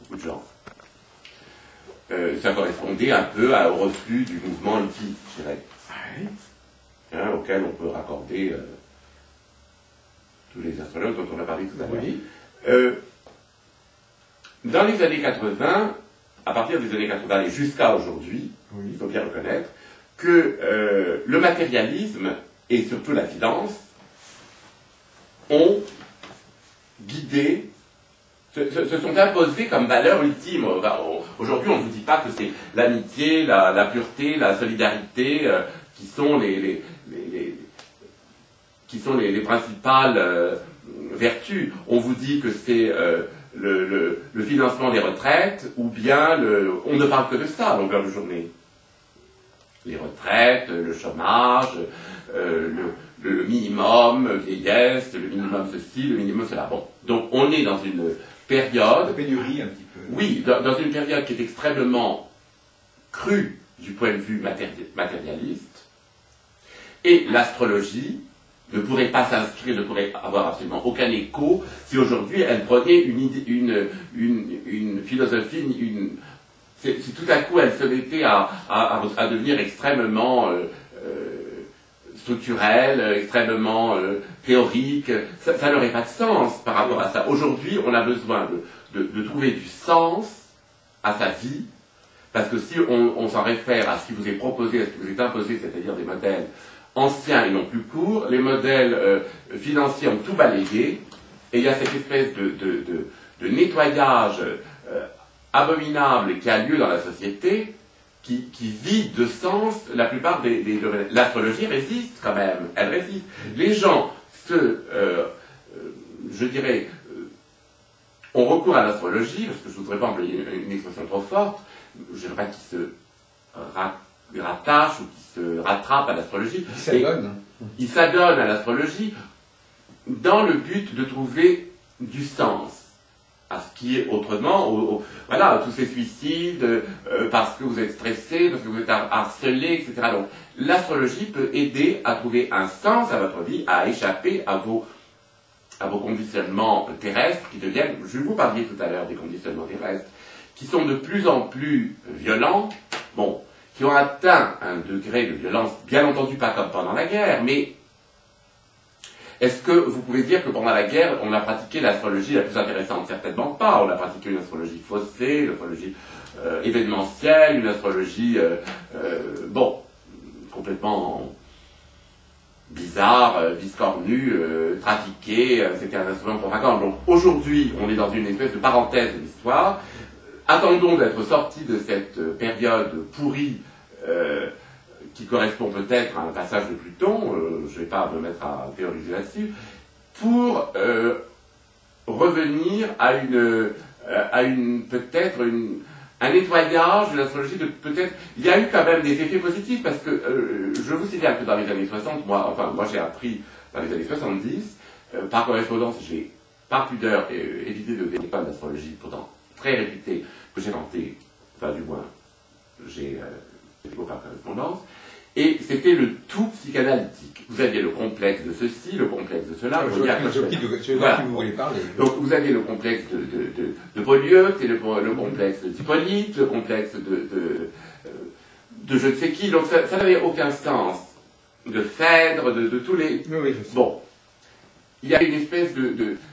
beaucoup de gens. Ça correspondait un peu au reflux du mouvement hippie, je dirais, auquel on peut raccorder tous les astrologues dont on a parlé tout à l'heure. Oui. Dans les années 80, à partir des années 80 et jusqu'à aujourd'hui, Oui. il faut bien reconnaître, que le matérialisme et surtout la finance ont guidé, se sont imposés comme valeur ultime. Aujourd'hui, on ne vous dit pas que c'est l'amitié, la pureté, la solidarité qui sont les principales vertus. On vous dit que c'est le financement des retraites, ou bien on ne parle que de ça à longueur de journée. Les retraites, le chômage, le minimum vieillesse, le minimum ceci, le minimum cela. Bon, donc on est dans une période... La pénurie un petit peu. Oui, dans une période qui est extrêmement crue du point de vue matérialiste, et l'astrologie ne pourrait pas s'inscrire, ne pourrait avoir absolument aucun écho si aujourd'hui elle prenait une philosophie, si tout à coup elle se mettait à devenir extrêmement structurelle, extrêmement théorique, ça n'aurait pas de sens par rapport à ça. Aujourd'hui, on a besoin de trouver du sens à sa vie, parce que si on s'en réfère à ce qui vous est proposé, à ce qui vous est imposé, c'est-à-dire des modèles anciens et non plus courts, les modèles financiers ont tout balayé, et il y a cette espèce de nettoyage abominable qui a lieu dans la société, qui vide de sens la plupart des domaines. L'astrologie résiste quand même, elle résiste. Les gens je dirais, ont recours à l'astrologie, parce que je ne voudrais pas employer une expression trop forte, je ne dirais pas qu'ils se rattachent ou qu'ils se rattrapent à l'astrologie. Ils s'adonnent à l'astrologie dans le but de trouver du sens à ce qui est autrement, voilà, tous ces suicides, parce que vous êtes stressé, parce que vous êtes harcelé, etc. Donc, l'astrologie peut aider à trouver un sens à votre vie, à échapper à vos conditionnements terrestres qui deviennent, je vous parlais tout à l'heure des conditionnements terrestres, qui sont de plus en plus violents, bon, qui ont atteint un degré de violence, bien entendu pas comme pendant la guerre, mais est-ce que vous pouvez dire que pendant la guerre, on a pratiqué l'astrologie la plus intéressante? Certainement pas. On a pratiqué une astrologie faussée, une astrologie événementielle, une astrologie, complètement bizarre, biscornue, trafiquée, c'était un instrument de propagande. Donc aujourd'hui, on est dans une espèce de parenthèse de l'histoire. Attendons d'être sortis de cette période pourrie qui correspond peut-être à un passage de Pluton, je ne vais pas me mettre à théoriser là-dessus, pour revenir à peut-être un nettoyage de l'astrologie, peut-être, il y a eu quand même des effets positifs, parce que je vous signale que dans les années 60, moi j'ai appris dans les années 70, par correspondance, j'ai par pudeur évité de venir pas d'astrologie, pourtant très réputée, que j'ai tenté, enfin du moins, j'ai par correspondance, et c'était le tout psychanalytique. Vous aviez le complexe de ceci, le complexe de cela. Je vois qui vous voulez parler. Donc vous aviez le complexe de Polyeucte, et le complexe d'Hippolyte, le complexe de je ne sais qui. Donc ça n'avait aucun sens. De Phèdre, de tous les... Oui, je sais. Bon. Il y a une espèce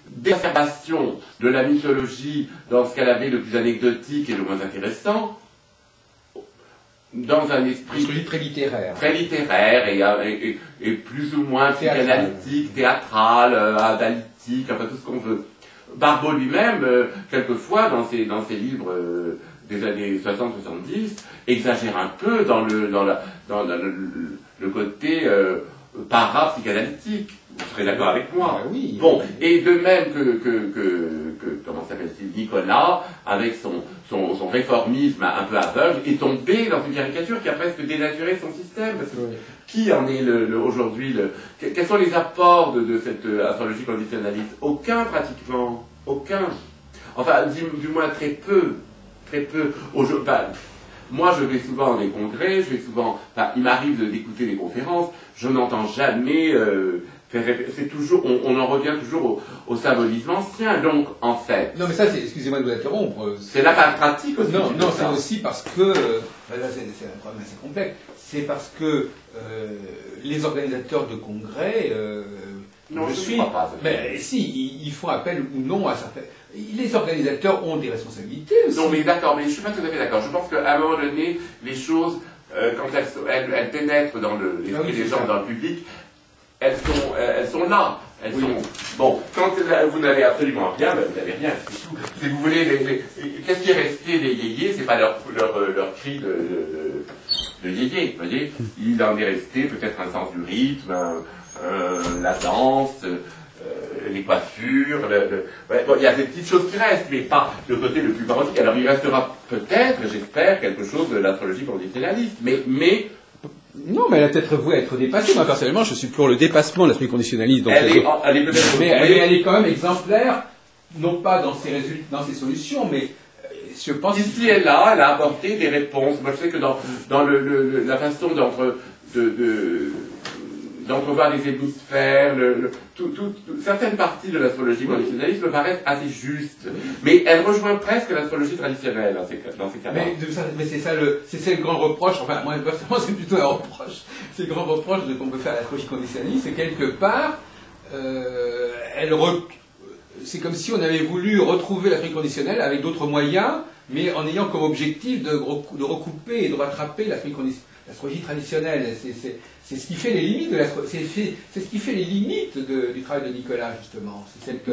d'exacerbation de la mythologie dans ce qu'elle avait de plus anecdotique et de moins intéressant, dans un esprit très littéraire. Très littéraire et plus ou moins psychanalytique, théâtral, analytique, enfin tout ce qu'on veut. Barbeau lui-même, quelquefois, dans ses livres des années 60-70, exagère un peu dans le côté para-psychanalytique. Vous serez d'accord avec moi? Oui. Bon, et de même que comment s'appelle-t-il, Nicolas, avec son réformisme un peu aveugle, est tombé dans une caricature qui a presque dénaturé son système. Parce que qui en est aujourd'hui quels sont les apports de cette astrologie conditionnaliste? Aucun, pratiquement. Aucun. Enfin, du moins très peu. Très peu. Moi, je vais souvent dans des congrès, il m'arrive d'écouter des conférences, je n'entends jamais c'est toujours, on en revient toujours au symbolisme ancien, donc en fait. Non, mais ça, excusez-moi de vous interrompre. C'est la pratique aussi. Non, c'est aussi parce que, là, c'est un problème assez complexe, c'est parce que les organisateurs de congrès Non, je suis. ne crois pas. Mais si, ils font appel ou non à certains. Les organisateurs ont des responsabilités aussi. Non, mais d'accord, mais je ne suis pas tout à fait d'accord. Je pense qu'à un moment donné, les choses, quand elles pénètrent dans l'esprit des gens, dans le public, elles sont là. Elles sont... Bon, quand vous n'avez absolument rien, ben, vous n'avez rien, c'est tout. Si vous voulez, qu'est-ce qui est resté des yéyés, c'est pas leur cri de yéyé, vous voyez. Il en est resté peut-être un sens du rythme, la danse, les coiffures, bon, il y a des petites choses qui restent, mais pas le côté le plus parodique. Alors il restera peut-être, j'espère, quelque chose de l'astrologie conditionnaliste, mais non, mais elle a peut-être voué être dépassée. Moi, personnellement, je suis pour le dépassement de l'astrologie conditionnaliste. Donc elle est peut-être... Mais elle est quand même exemplaire, non pas dans ses résultats, dans ses solutions, mais je pense... Ici et là, elle a apporté des réponses. Moi, je sais que dans la façon d'entrevoir les hémisphères, certaines parties de l'astrologie conditionnaliste me paraissent assez justes. Mais elle rejoint presque l'astrologie traditionnelle dans ces cas-là. Mais c'est ça le grand reproche, enfin moi personnellement c'est plutôt un reproche, c'est le grand reproche qu'on peut faire à l'astrologie conditionnaliste, c'est quelque part, c'est comme si on avait voulu retrouver l'astrologie conditionnelle avec d'autres moyens, mais en ayant comme objectif de recouper et de rattraper l'astrologie traditionnelle. C'est ce qui fait les limites de c'est ce qui fait les limites du travail de Nicolas, justement.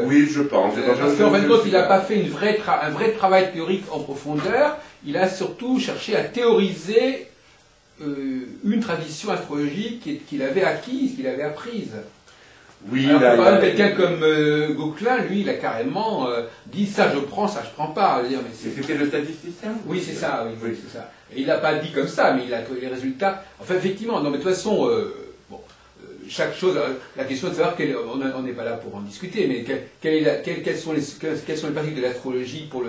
Oui, je pense. Parce qu'en fin de compte, il n'a pas fait un vrai travail théorique en profondeur, il a surtout cherché à théoriser une tradition astrologique qu'il avait acquise, qu'il avait apprise. Oui, alors que, par exemple, quelqu'un comme Gauquelin, lui, il a carrément dit ça je prends, ça je prends pas. Mais c'était le statisticien. Oui, c'est ça, oui, c'est ça. Et il n'a pas dit comme ça, mais il a les résultats. Enfin, effectivement, non, mais de toute façon, chaque chose, la question est de savoir on n'est pas là pour en discuter, mais quelles sont les pratiques de l'astrologie pour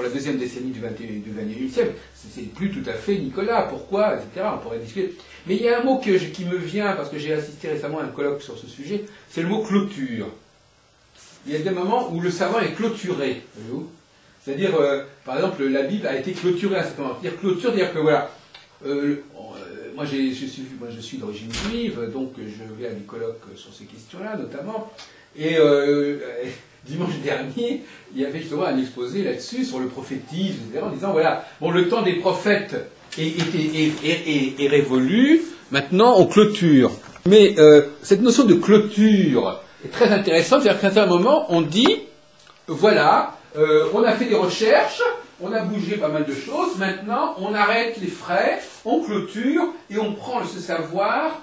la deuxième décennie du XXIe siècle. C'est plus tout à fait Nicolas, pourquoi, etc. On pourrait discuter. Mais il y a un mot qui me vient, parce que j'ai assisté récemment à un colloque sur ce sujet, c'est le mot clôture. Il y a des moments où le savoir est clôturé, voyez-vous. C'est-à-dire, par exemple, la Bible a été clôturée à un certain moment. C'est-à-dire clôture, c'est-à-dire que voilà, moi je suis d'origine juive, donc je vais à des colloques sur ces questions-là notamment. Et dimanche dernier, il y avait justement un exposé là-dessus, sur le prophétisme, etc., en disant, voilà, bon, le temps des prophètes est révolu, maintenant on clôture. Mais cette notion de clôture est très intéressante, c'est-à-dire qu'à un certain moment, on dit, voilà, on a fait des recherches, on a bougé pas mal de choses, maintenant on arrête les frais, on clôture et on prend ce savoir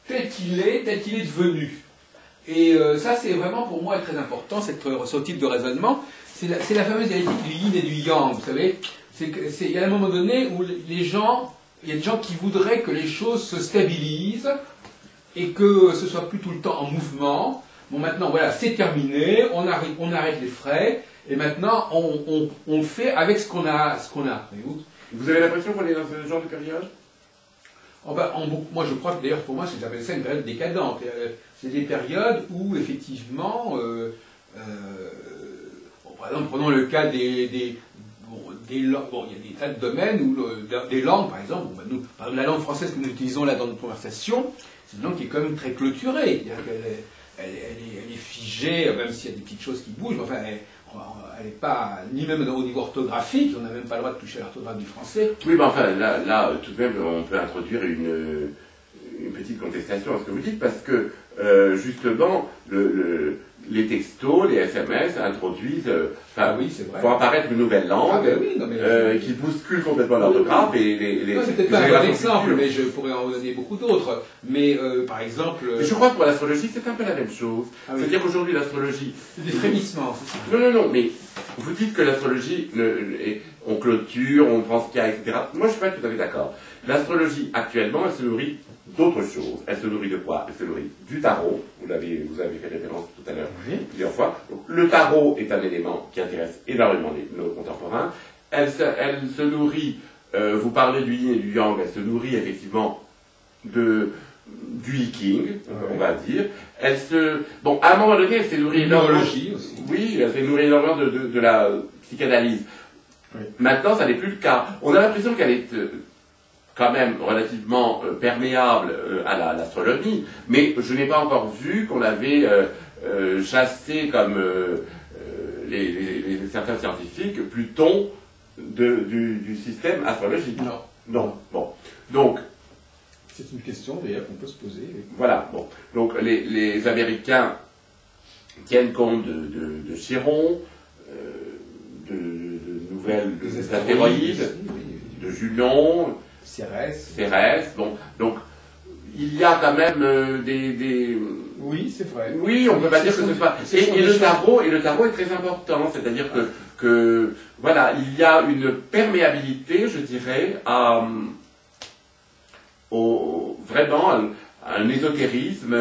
tel qu'il est devenu. Et ça c'est vraiment pour moi très important, ce type de raisonnement. C'est la fameuse dialectique du yin et du yang, vous savez. Il y a un moment donné où il y a des gens qui voudraient que les choses se stabilisent et que ce soit plus tout le temps en mouvement. Bon, maintenant, voilà, c'est terminé, on arrête les frais, et maintenant, on fait avec ce qu'on a. Vous avez l'impression qu'on est dans ce genre de période? Moi, je crois que, d'ailleurs, pour moi, j'appelle ça une période décadente. C'est des périodes où, effectivement, par exemple, prenons le cas des langues. Bon, il y a des tas de domaines où des langues, par exemple, par exemple, la langue française que nous utilisons là dans notre conversation, c'est une langue qui est quand même très clôturée. Elle est figée, même s'il y a des petites choses qui bougent, mais enfin, elle n'est pas, ni même au niveau orthographique, on n'a même pas le droit de toucher à l'orthographe du français. Oui, mais enfin, là, tout de même, on peut introduire une petite contestation à ce que vous dites, parce que, justement, les textos, les SMS introduisent, font apparaître une nouvelle langue qui bouscule complètement l'orthographe c'est peut-être pas un bon exemple, mais je pourrais en donner beaucoup d'autres. Mais par exemple... Mais je crois que pour l'astrologie, c'est un peu la même chose. C'est-à-dire qu'aujourd'hui, l'astrologie... C'est des frémissements, c'est ça. Non, mais vous dites que l'astrologie, on clôture, on prend ce qu'il y a, etc. Moi, je ne suis pas tout à fait d'accord. L'astrologie, actuellement, elle se nourrit d'autres choses. Elle se nourrit de quoi? Elle se nourrit du tarot. Vous avez fait référence tout à l'heure plusieurs fois. Donc, le tarot est un élément qui intéresse énormément nos contemporains. Elle se nourrit, vous parlez du yin et du yang, elle se nourrit effectivement du Viking, on va dire. Bon, à un moment donné, elle s'est nourrie énormément... aussi. Oui, elle s'est nourrie énormément de la psychanalyse. Oui. Maintenant, ça n'est plus le cas. On a l'impression qu'elle est quand même relativement perméable à l'astronomie, mais je n'ai pas encore vu qu'on avait chassé comme certains scientifiques Pluton du système astrologique. Non. Non. Bon. Donc, c'est une question d'ailleurs qu'on peut se poser. Voilà. Bon. Donc les Américains tiennent compte de Chiron, de nouvelles astéroïdes, de Junon, Cérès. Bon. Donc il y a quand même des... Oui, c'est vrai. Oui, on ne peut pas dire que ce soit... Et le tarot est très important, c'est-à-dire que voilà, il y a une perméabilité, je dirais, vraiment à un ésotérisme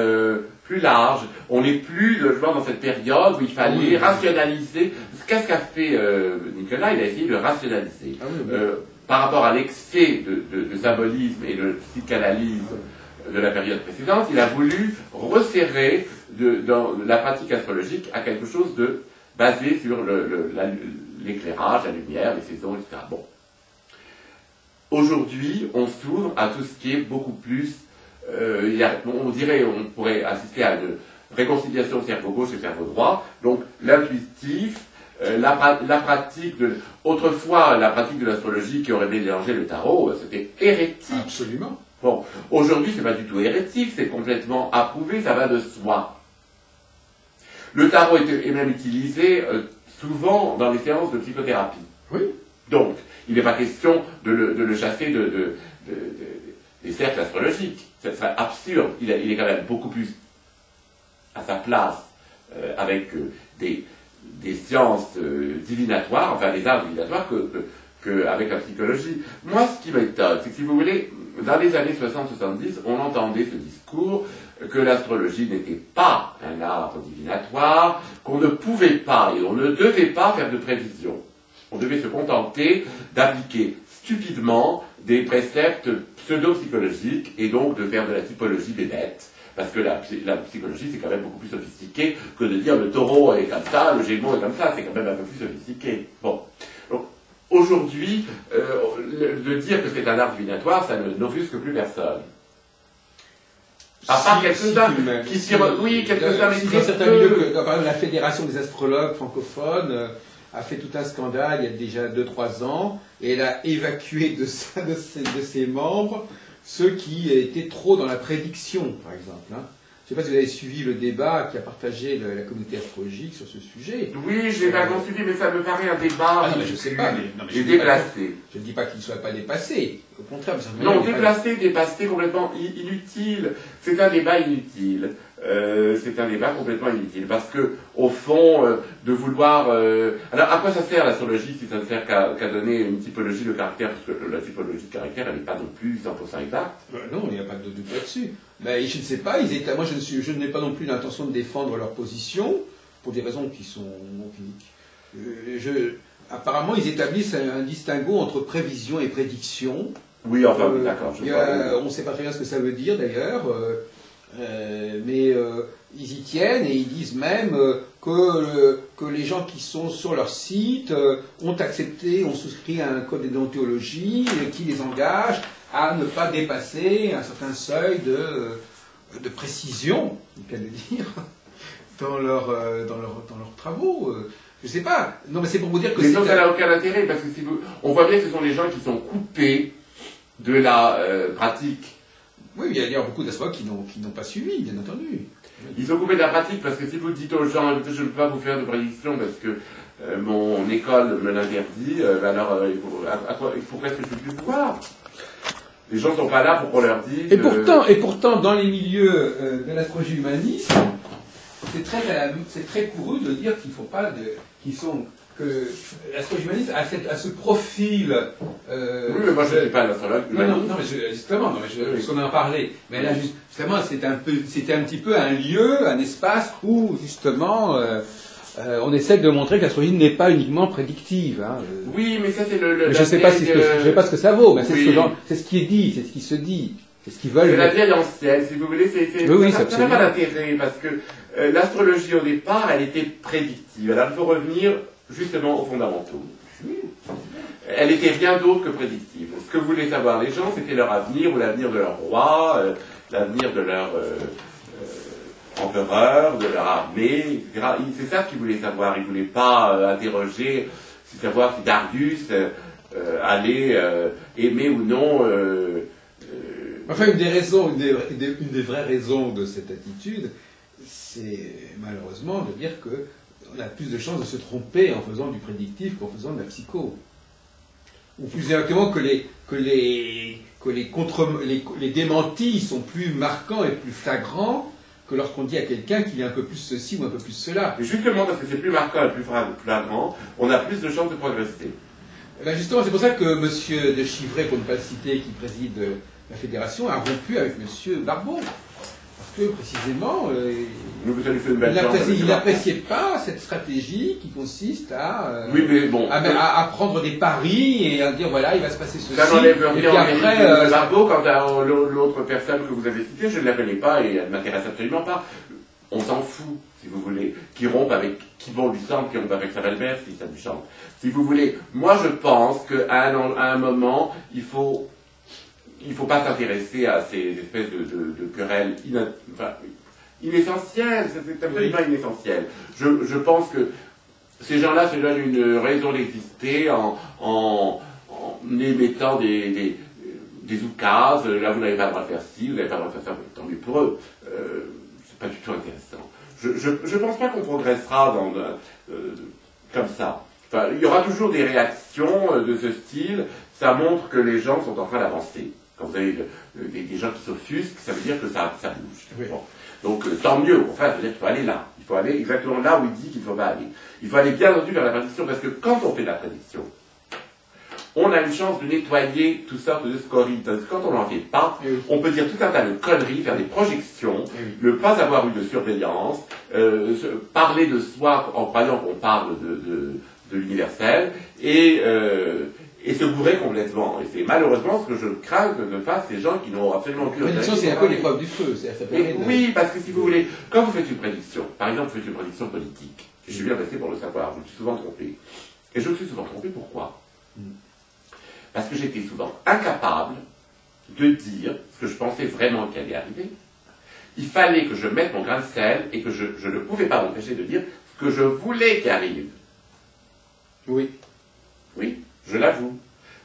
plus large. On n'est plus, je vois, dans cette période où il fallait rationaliser. Qu'est-ce qu'a fait Nicolas? Il a essayé de rationaliser. Par rapport à l'excès de symbolisme et de psychanalyse de la période précédente, il a voulu resserrer dans la pratique astrologique à quelque chose de basé sur l'éclairage, la lumière, les saisons, etc. Bon. Aujourd'hui, on s'ouvre à tout ce qui est beaucoup plus... on pourrait assister à une réconciliation cerveau-gauche et cerveau-droit, donc l'intuitif, la pratique de... Autrefois, la pratique de l'astrologie qui aurait mélangé le tarot, c'était hérétique. Absolument. Bon, aujourd'hui, c'est pas du tout hérétique, c'est complètement approuvé, ça va de soi. Le tarot est même utilisé souvent dans les séances de psychothérapie. Oui. Donc, il n'est pas question de le chasser des cercles astrologiques. Ce serait absurde. Il est quand même beaucoup plus à sa place avec des sciences divinatoires, enfin des arts divinatoires, qu'avec la psychologie. Moi, ce qui m'étonne, c'est que si vous voulez, dans les années 60-70, on entendait ce discours que l'astrologie n'était pas un art divinatoire, qu'on ne pouvait pas et on ne devait pas faire de prévisions. On devait se contenter d'appliquer stupidement des préceptes pseudo-psychologiques et donc de faire de la typologie des bêtes. Parce que la psychologie, c'est quand même beaucoup plus sophistiqué que de dire le taureau est comme ça, le gémeau est comme ça, c'est quand même un peu plus sophistiqué. Bon. Donc, aujourd'hui, de dire que c'est un art divinatoire, ça n'offusque plus personne. À part quelques-uns qui s'y... Oui, quelques-uns, mais dans certains milieux, par exemple, la Fédération des astrologues francophones a fait tout un scandale il y a déjà 2-3 ans, et elle a évacué de ses membres ceux qui étaient trop dans la prédiction, par exemple. Hein. Je ne sais pas si vous avez suivi le débat qui a partagé la communauté astrologique sur ce sujet. Oui, je l'ai vaguement suivi, mais ça me paraît un débat je sais pas, et déplacé. Je ne dis pas qu'il ne soit pas dépassé, au contraire. Non, déplacé, dépassé, complètement inutile. C'est un débat inutile. C'est un débat complètement inutile. Parce que, au fond, de vouloir... Alors, à quoi ça sert l'astrologie si ça ne sert qu'à donner une typologie de caractère? Parce que la typologie de caractère, elle n'est pas non plus 100% exacte. Non, il n'y a pas de doute là-dessus. Mais je ne sais pas, moi je n'ai pas non plus l'intention de défendre leur position, pour des raisons qui sont... apparemment, ils établissent un distinguo entre prévision et prédiction. Oui, enfin, d'accord. On ne sait pas très bien ce que ça veut dire d'ailleurs, mais ils y tiennent et ils disent même que les gens qui sont sur leur site ont souscrit à un code de déontologie qui les engage à ne pas dépasser un certain seuil de précision, il faut le dire, dans leurs travaux. Je sais pas. Non, mais c'est pour vous dire que... Mais ça n'a aucun intérêt, parce que on voit bien que ce sont des gens qui sont coupés de la pratique. Oui, il y a d'ailleurs beaucoup d'astrologues qui n'ont pas suivi, bien entendu. Ils sont coupés de la pratique, parce que si vous dites aux gens, je ne peux pas vous faire de prédiction parce que mon école me l'interdit, alors pourquoi est-ce que je peux plus voir? Les gens ne sont pas là pour qu'on leur dise... Et pourtant, dans les milieux de l'astrologie humaniste, c'est très couru de dire qu'il ne faut pas que l'astrologie humaniste a ce profil... oui, mais moi je ne suis pas un astrologue humaniste. Non, mais justement, parce qu'on en a parlé. Mais là, justement, c'était un petit peu un lieu, un espace où, justement... on essaie de montrer que l'astrologie n'est pas uniquement prédictive. Hein. Oui, mais ça c'est je ne sais pas ce que ça vaut, mais c'est ce qui est dit, c'est ce qui se dit, c'est ce qu'ils veulent. C'est la vieille ancienne, si vous voulez, ça n'a pas d'intérêt, parce que l'astrologie au départ, elle était prédictive. Alors il faut revenir justement aux fondamentaux. Elle était rien d'autre que prédictive. ce que voulaient savoir les gens, c'était leur avenir, ou l'avenir de leur roi, l'avenir de leur empereur, de leur armée, etc. C'est ça qu'ils voulaient savoir. Ils ne voulaient pas interroger, savoir si Darius allait aimer ou non. Enfin, une des vraies raisons de cette attitude, c'est malheureusement de dire qu'on a plus de chances de se tromper en faisant du prédictif qu'en faisant de la psycho. Ou plus exactement que les démentis sont plus marquants et plus flagrants que lorsqu'on dit à quelqu'un qu'il est un peu plus ceci ou un peu plus cela. Et justement, parce que c'est plus marquant et plus flagrant, on a plus de chances de progresser. Ben justement, c'est pour ça que M. de Chivray, pour ne pas le citer, qui préside la fédération, a rompu avec M. Barbeau. Parce que, précisément, il n'appréciait pas cette stratégie qui consiste à prendre des paris et à dire, voilà, il va se passer ceci. Ça n'enlève rien en mérite de Barbeau. Quant à l'autre personne que vous avez citée, je ne la connais pas et elle ne m'intéresse absolument pas. On s'en fout, si vous voulez, qui rompe avec qui bon lui semble, qui rompe avec Savalbert, si ça lui chante. Si vous voulez, moi je pense qu'à un moment, il faut pas s'intéresser à ces espèces de querelles inessentielles, c'est absolument inessentiel. Je pense que ces gens-là se donnent une raison d'exister en émettant des oukases. Là, vous n'avez pas le droit de faire ci, vous n'avez pas le droit de faire ça, tant mieux pour eux. C'est pas du tout intéressant. Je pense pas qu'on progressera comme ça. Enfin, il y aura toujours des réactions de ce style. Ça montre que les gens sont en train d'avancer. Quand vous avez des gens qui s'offusquent, ça veut dire que ça bouge. Oui. Bon. Donc tant mieux, enfin, ça veut dire qu'il faut aller là. Il faut aller exactement là où il dit qu'il ne faut pas aller. Il faut aller bien entendu vers la prédiction, parce que quand on fait de la prédiction, on a une chance de nettoyer toutes sortes de scories. Parce que quand on n'en fait pas, on peut dire tout un tas de conneries, faire des projections, ne pas avoir eu de surveillance, parler de soi en croyant qu'on parle de l'universel, et se bourrer complètement. Et c'est malheureusement ce que je crains que ne fassent ces gens qui n'ont absolument aucune prédiction, c'est un peu l'épreuve du feu. Oui, parce que si vous voulez, quand vous faites une prédiction, par exemple, vous faites une prédiction politique, je suis bien placé pour le savoir, je me suis souvent trompé. Et je me suis souvent trompé, pourquoi? Parce que j'étais souvent incapable de dire ce que je pensais vraiment qu'il allait arriver. Il fallait que je mette mon grain de sel et que je ne pouvais pas m'empêcher de dire ce que je voulais qu'il arrive. Oui. Oui, je l'avoue.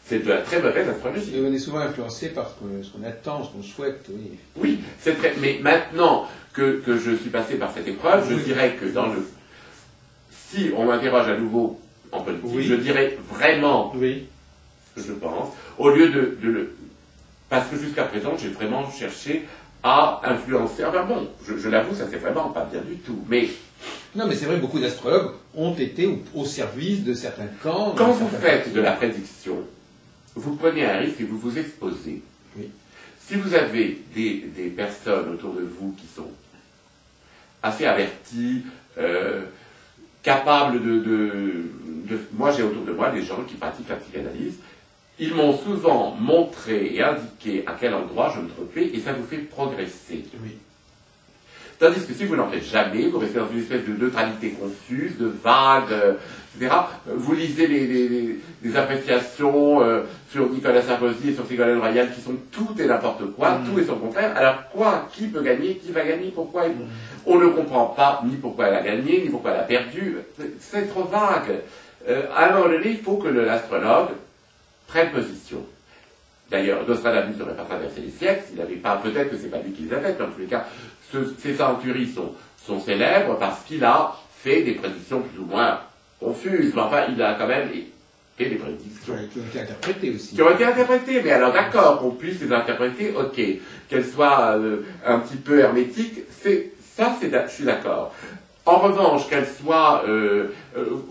C'est de la très mauvaise astrologie. Et on est souvent influencé par ce qu'on attend, ce qu'on souhaite. Oui, oui, c'est très... Mais maintenant que je suis passé par cette épreuve, je dirais que si on m'interroge à nouveau en politique, je dirais vraiment ce que je pense, au lieu de le... Parce que jusqu'à présent, j'ai vraiment cherché à influencer. Enfin bon, je l'avoue, ça c'est vraiment pas bien du tout, mais... Non, mais c'est vrai que beaucoup d'astrologues ont été au service de certains camps. Quand vous faites de la prédiction, vous prenez un risque et vous vous exposez. Oui. Si vous avez des personnes autour de vous qui sont assez averties, capables moi j'ai autour de moi des gens qui pratiquent la psychanalyse, ils m'ont souvent montré et indiqué à quel endroit je me trompais et ça vous fait progresser. Oui. Tandis que si vous n'en faites jamais, vous restez dans une espèce de neutralité confuse, de vague, etc. Vous lisez des appréciations sur Nicolas Sarkozy et sur Ségolène Royal qui sont tout et n'importe quoi, tout et son contraire. Alors quoi? Qui peut gagner? Qui va gagner? Pourquoi? On ne comprend pas ni pourquoi elle a gagné, ni pourquoi elle a perdu. C'est trop vague. À un moment donné, il faut que l'astrologue prenne position. D'ailleurs, Nostradamus n'aurait pas traversé les siècles s'il n'avait pas, peut-être que c'est pas lui qui les a faites, mais en tous les cas, ces centuries sont célèbres parce qu'il a fait des prédictions plus ou moins confuses, mais enfin, il a quand même fait des prédictions. Qui ont été interprétées aussi. Qui ont été interprétées, mais alors d'accord, qu'on puisse les interpréter, ok. Qu'elles soient un petit peu hermétiques, je suis d'accord. En revanche, qu'elles soient,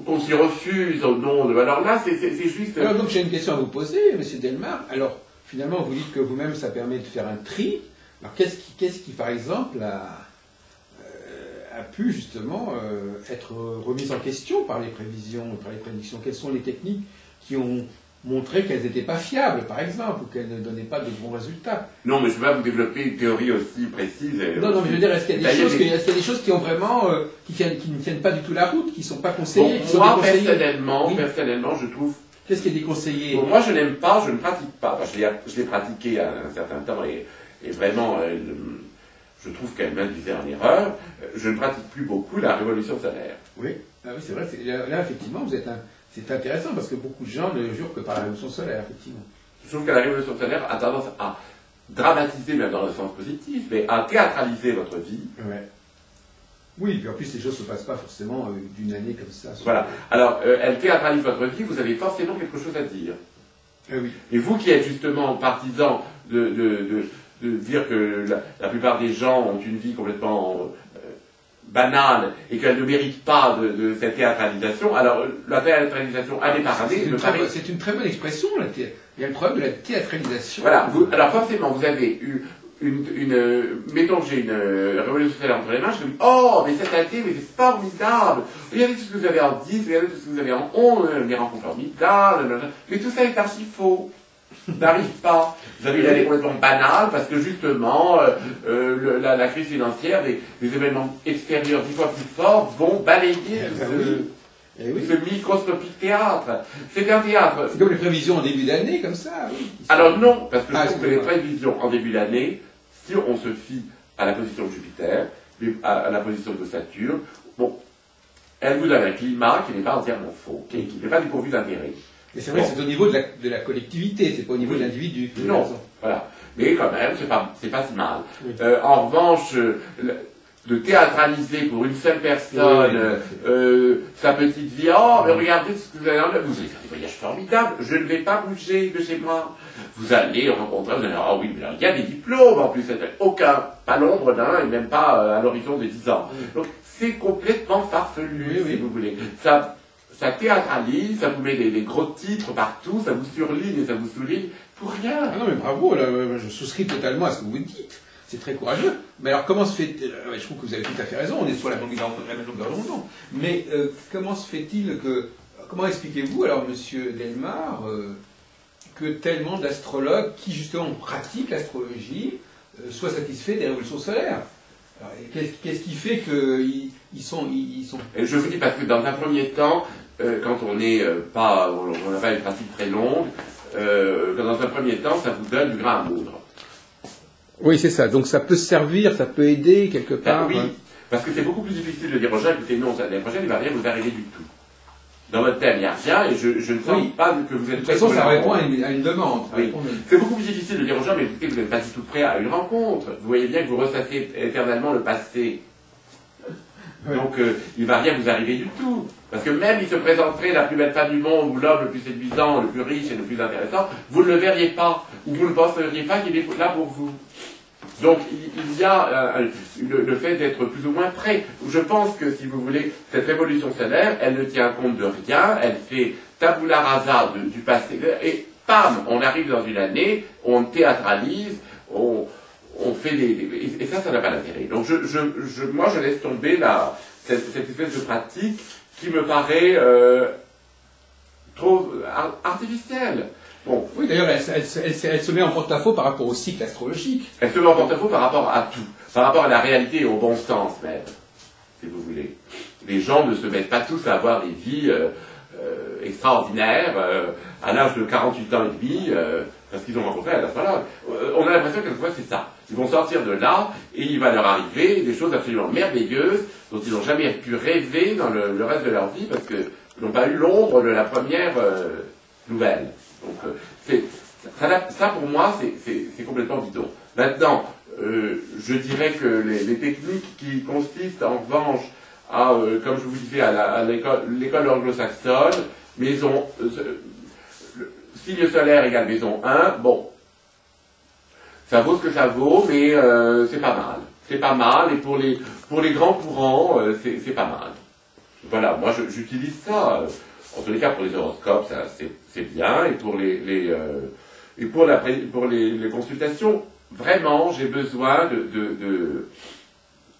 qu'on s'y refuse au nom de... Alors là, c'est juste... Alors donc j'ai une question à vous poser, M. Delmar. Alors, finalement, vous dites que vous-même, ça permet de faire un tri. Alors, qu'est-ce qui, par exemple, a pu justement être remis en question par les prévisions, par les prédictions? Quelles sont les techniques qui ont montré qu'elles n'étaient pas fiables, par exemple, ou qu'elles ne donnaient pas de bons résultats? Non, mais je ne vais pas vous développer une théorie aussi précise. Non, mais je veux dire, est-ce qu'il y a des choses qui ont vraiment, qui ne tiennent pas du tout la route, qui ne sont pas conseillées? Bon, moi, personnellement, je trouve Qu'est-ce qui est déconseillé? Bon, moi, je n'aime pas, je ne pratique pas. Enfin, je l'ai pratiqué à un certain temps et vraiment, je trouve qu'elle m'induisait en erreur. Je ne pratique plus beaucoup la révolution solaire. Oui, ah oui, c'est vrai. Là, effectivement, c'est intéressant parce que beaucoup de gens ne jurent que par la révolution solaire, effectivement. Je trouve que la révolution solaire a tendance à dramatiser, même dans le sens positif, mais à théâtraliser votre vie. Ouais. Oui, puis en plus, les choses ne se passent pas forcément d'une année comme ça. Voilà. Alors, elle théâtralise votre vie, vous avez forcément quelque chose à dire. Oui. Et vous qui êtes justement partisan de dire que la plupart des gens ont une vie complètement banale et qu'elle ne mérite pas de cette théâtralisation, alors la théâtralisation à parler c'est une très bonne expression, il y a le problème de la théâtralisation. Voilà, alors forcément, vous avez eu mettons que j'ai une révolution solaire entre les mains, je me dis, oh, mais cette année, mais c'est formidable, regardez tout ce que vous avez en 10, regardez tout ce que vous avez en 11, les rencontres formidables, mais tout ça est archi faux. N'arrive pas. Vous avez une année complètement banale parce que justement, la crise financière, des événements extérieurs 10 fois plus forts vont balayer ce microscopique théâtre. C'est un théâtre. C'est comme les prévisions en début d'année, comme ça, oui. Alors non, parce que je trouve que les prévisions en début d'année, si on se fie à la position de Jupiter, à la position de Saturne, bon, elle vous donne un climat qui n'est pas entièrement faux, qui n'est pas dépourvu d'intérêt. Mais c'est vrai que c'est au niveau de la collectivité, c'est pas au niveau de l'individu. Non, voilà. Mais quand même, c'est pas si mal. Oui. En revanche, de théâtraliser pour une seule personne sa petite vie, oh, mais regardez ce que vous allez en faire. Vous allez faire des voyages formidables, je ne vais pas bouger de chez moi. Vous allez rencontrer, vous allez dire, ah oui, mais il y a des diplômes en plus, aucun, pas l'ombre d'un, et même pas à l'horizon des 10 ans. Donc, c'est complètement farfelu, si vous voulez. Ça théâtralise, ça vous met des gros titres partout, ça vous surligne et ça vous souligne pour rien. Ah non mais bravo, là, je souscris totalement à ce que vous dites. C'est très courageux. Mais alors comment se fait... je trouve que vous avez tout à fait raison, on est sur la même longueur d'onde. Mais comment se fait-il que... Comment expliquez-vous alors, monsieur Delmar, que tellement d'astrologues qui justement pratiquent l'astrologie soient satisfaits des révolutions solaires? Qu'est-ce qui fait qu'ils sont... Je vous dis parce que dans un premier temps, quand on n'a pas une pratique très longue, dans un premier temps, ça vous donne du grain à moudre. Oui, c'est ça. Donc ça peut servir, ça peut aider quelque part. Oui, parce que c'est beaucoup plus difficile de dire aux gens, écoutez, non, l'année prochaine, il ne va rien vous arriver du tout. Dans votre thème, il n'y a rien, et je ne sens pas que vous êtes... De toute façon, ça répond à une demande. Oui. C'est beaucoup plus difficile de dire aux gens, mais écoutez, vous n'êtes pas du tout prêt à une rencontre. Vous voyez bien que vous ressassez éternellement le passé. Oui. Donc, il ne va rien vous arriver du tout. Parce que même il se présenterait la plus belle femme du monde, ou l'homme le plus séduisant, le plus riche et le plus intéressant, vous ne le verriez pas, ou vous ne penseriez pas qu'il est là pour vous. Donc, il y a le fait d'être plus ou moins prêt. Je pense que, si vous voulez, cette révolution solaire, elle ne tient compte de rien, elle fait tabula rasa du passé, et pam, on arrive dans une année, on théâtralise, on fait et ça n'a pas d'intérêt. Donc, moi, je laisse tomber cette espèce de pratique qui me paraît trop artificielle. Bon. Oui, d'ailleurs, elle se met en porte-à-faux par rapport au cycle astrologique. Elle se met en porte-à-faux par rapport à tout, par rapport à la réalité et au bon sens même, si vous voulez. Les gens ne se mettent pas tous à avoir des vies extraordinaires à l'âge de 48 ans et demi, parce qu'ils ont rencontré un astrologue. On a l'impression que quelquefois c'est ça. Ils vont sortir de là et il va leur arriver des choses absolument merveilleuses dont ils n'ont jamais pu rêver dans le reste de leur vie parce qu'ils n'ont pas eu l'ombre de la première nouvelle. Donc, ça pour moi, c'est complètement bidon. Maintenant, je dirais que les techniques qui consistent en revanche à, comme je vous disais, à l'école anglo-saxonne, maison, signe solaire égale maison 1, bon, ça vaut ce que ça vaut, mais c'est pas mal. C'est pas mal, et pour les grands courants, c'est pas mal. Voilà, moi j'utilise ça. En tous les cas, pour les horoscopes, ça c'est bien, et pour les consultations, vraiment, j'ai besoin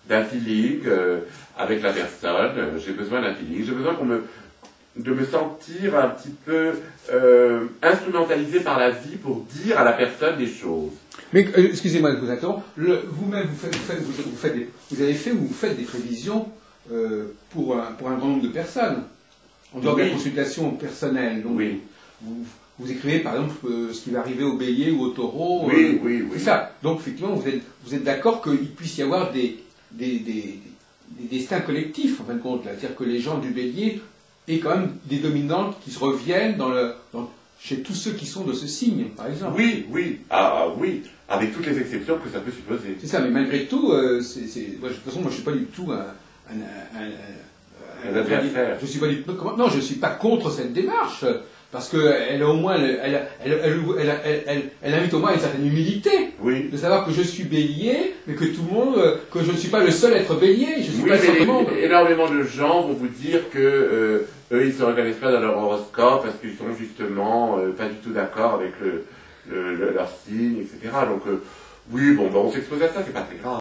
d'un feeling avec la personne. J'ai besoin d'un feeling. J'ai besoin de me sentir un petit peu instrumentalisé par la vie pour dire à la personne des choses. Mais excusez-moi de vous interrompre. Vous-même, vous avez fait ou vous faites des prévisions pour un grand nombre de personnes. En dehors de la consultation personnelle. Donc, oui. vous écrivez par exemple ce qui va arriver au bélier ou au taureau. Oui, oui, oui. C'est ça. Donc effectivement, vous êtes d'accord qu'il puisse y avoir des destins collectifs, en fin de compte. C'est-à-dire que les gens du bélier aient quand même des dominantes qui se reviennent chez tous ceux qui sont de ce signe, par exemple. Oui, oui, oui, avec toutes les exceptions que ça peut supposer. C'est ça, mais malgré tout, de toute façon, moi je ne suis pas du tout Un adversaire. je suis pas du tout, non, je suis pas contre cette démarche, parce qu'elle au moins, elle invite au moins à une certaine humilité. Oui. De savoir que je suis bélier, mais que tout le monde, que je ne suis pas le seul à être bélier, je suis Oui, pas le seul au monde. énormément de gens vont vous dire que eux, ils se reconnaissent pas dans leur horoscope parce qu'ils sont justement pas du tout d'accord avec leur signe, etc. Donc, oui, bon, ben, on s'expose à ça, c'est pas très grave.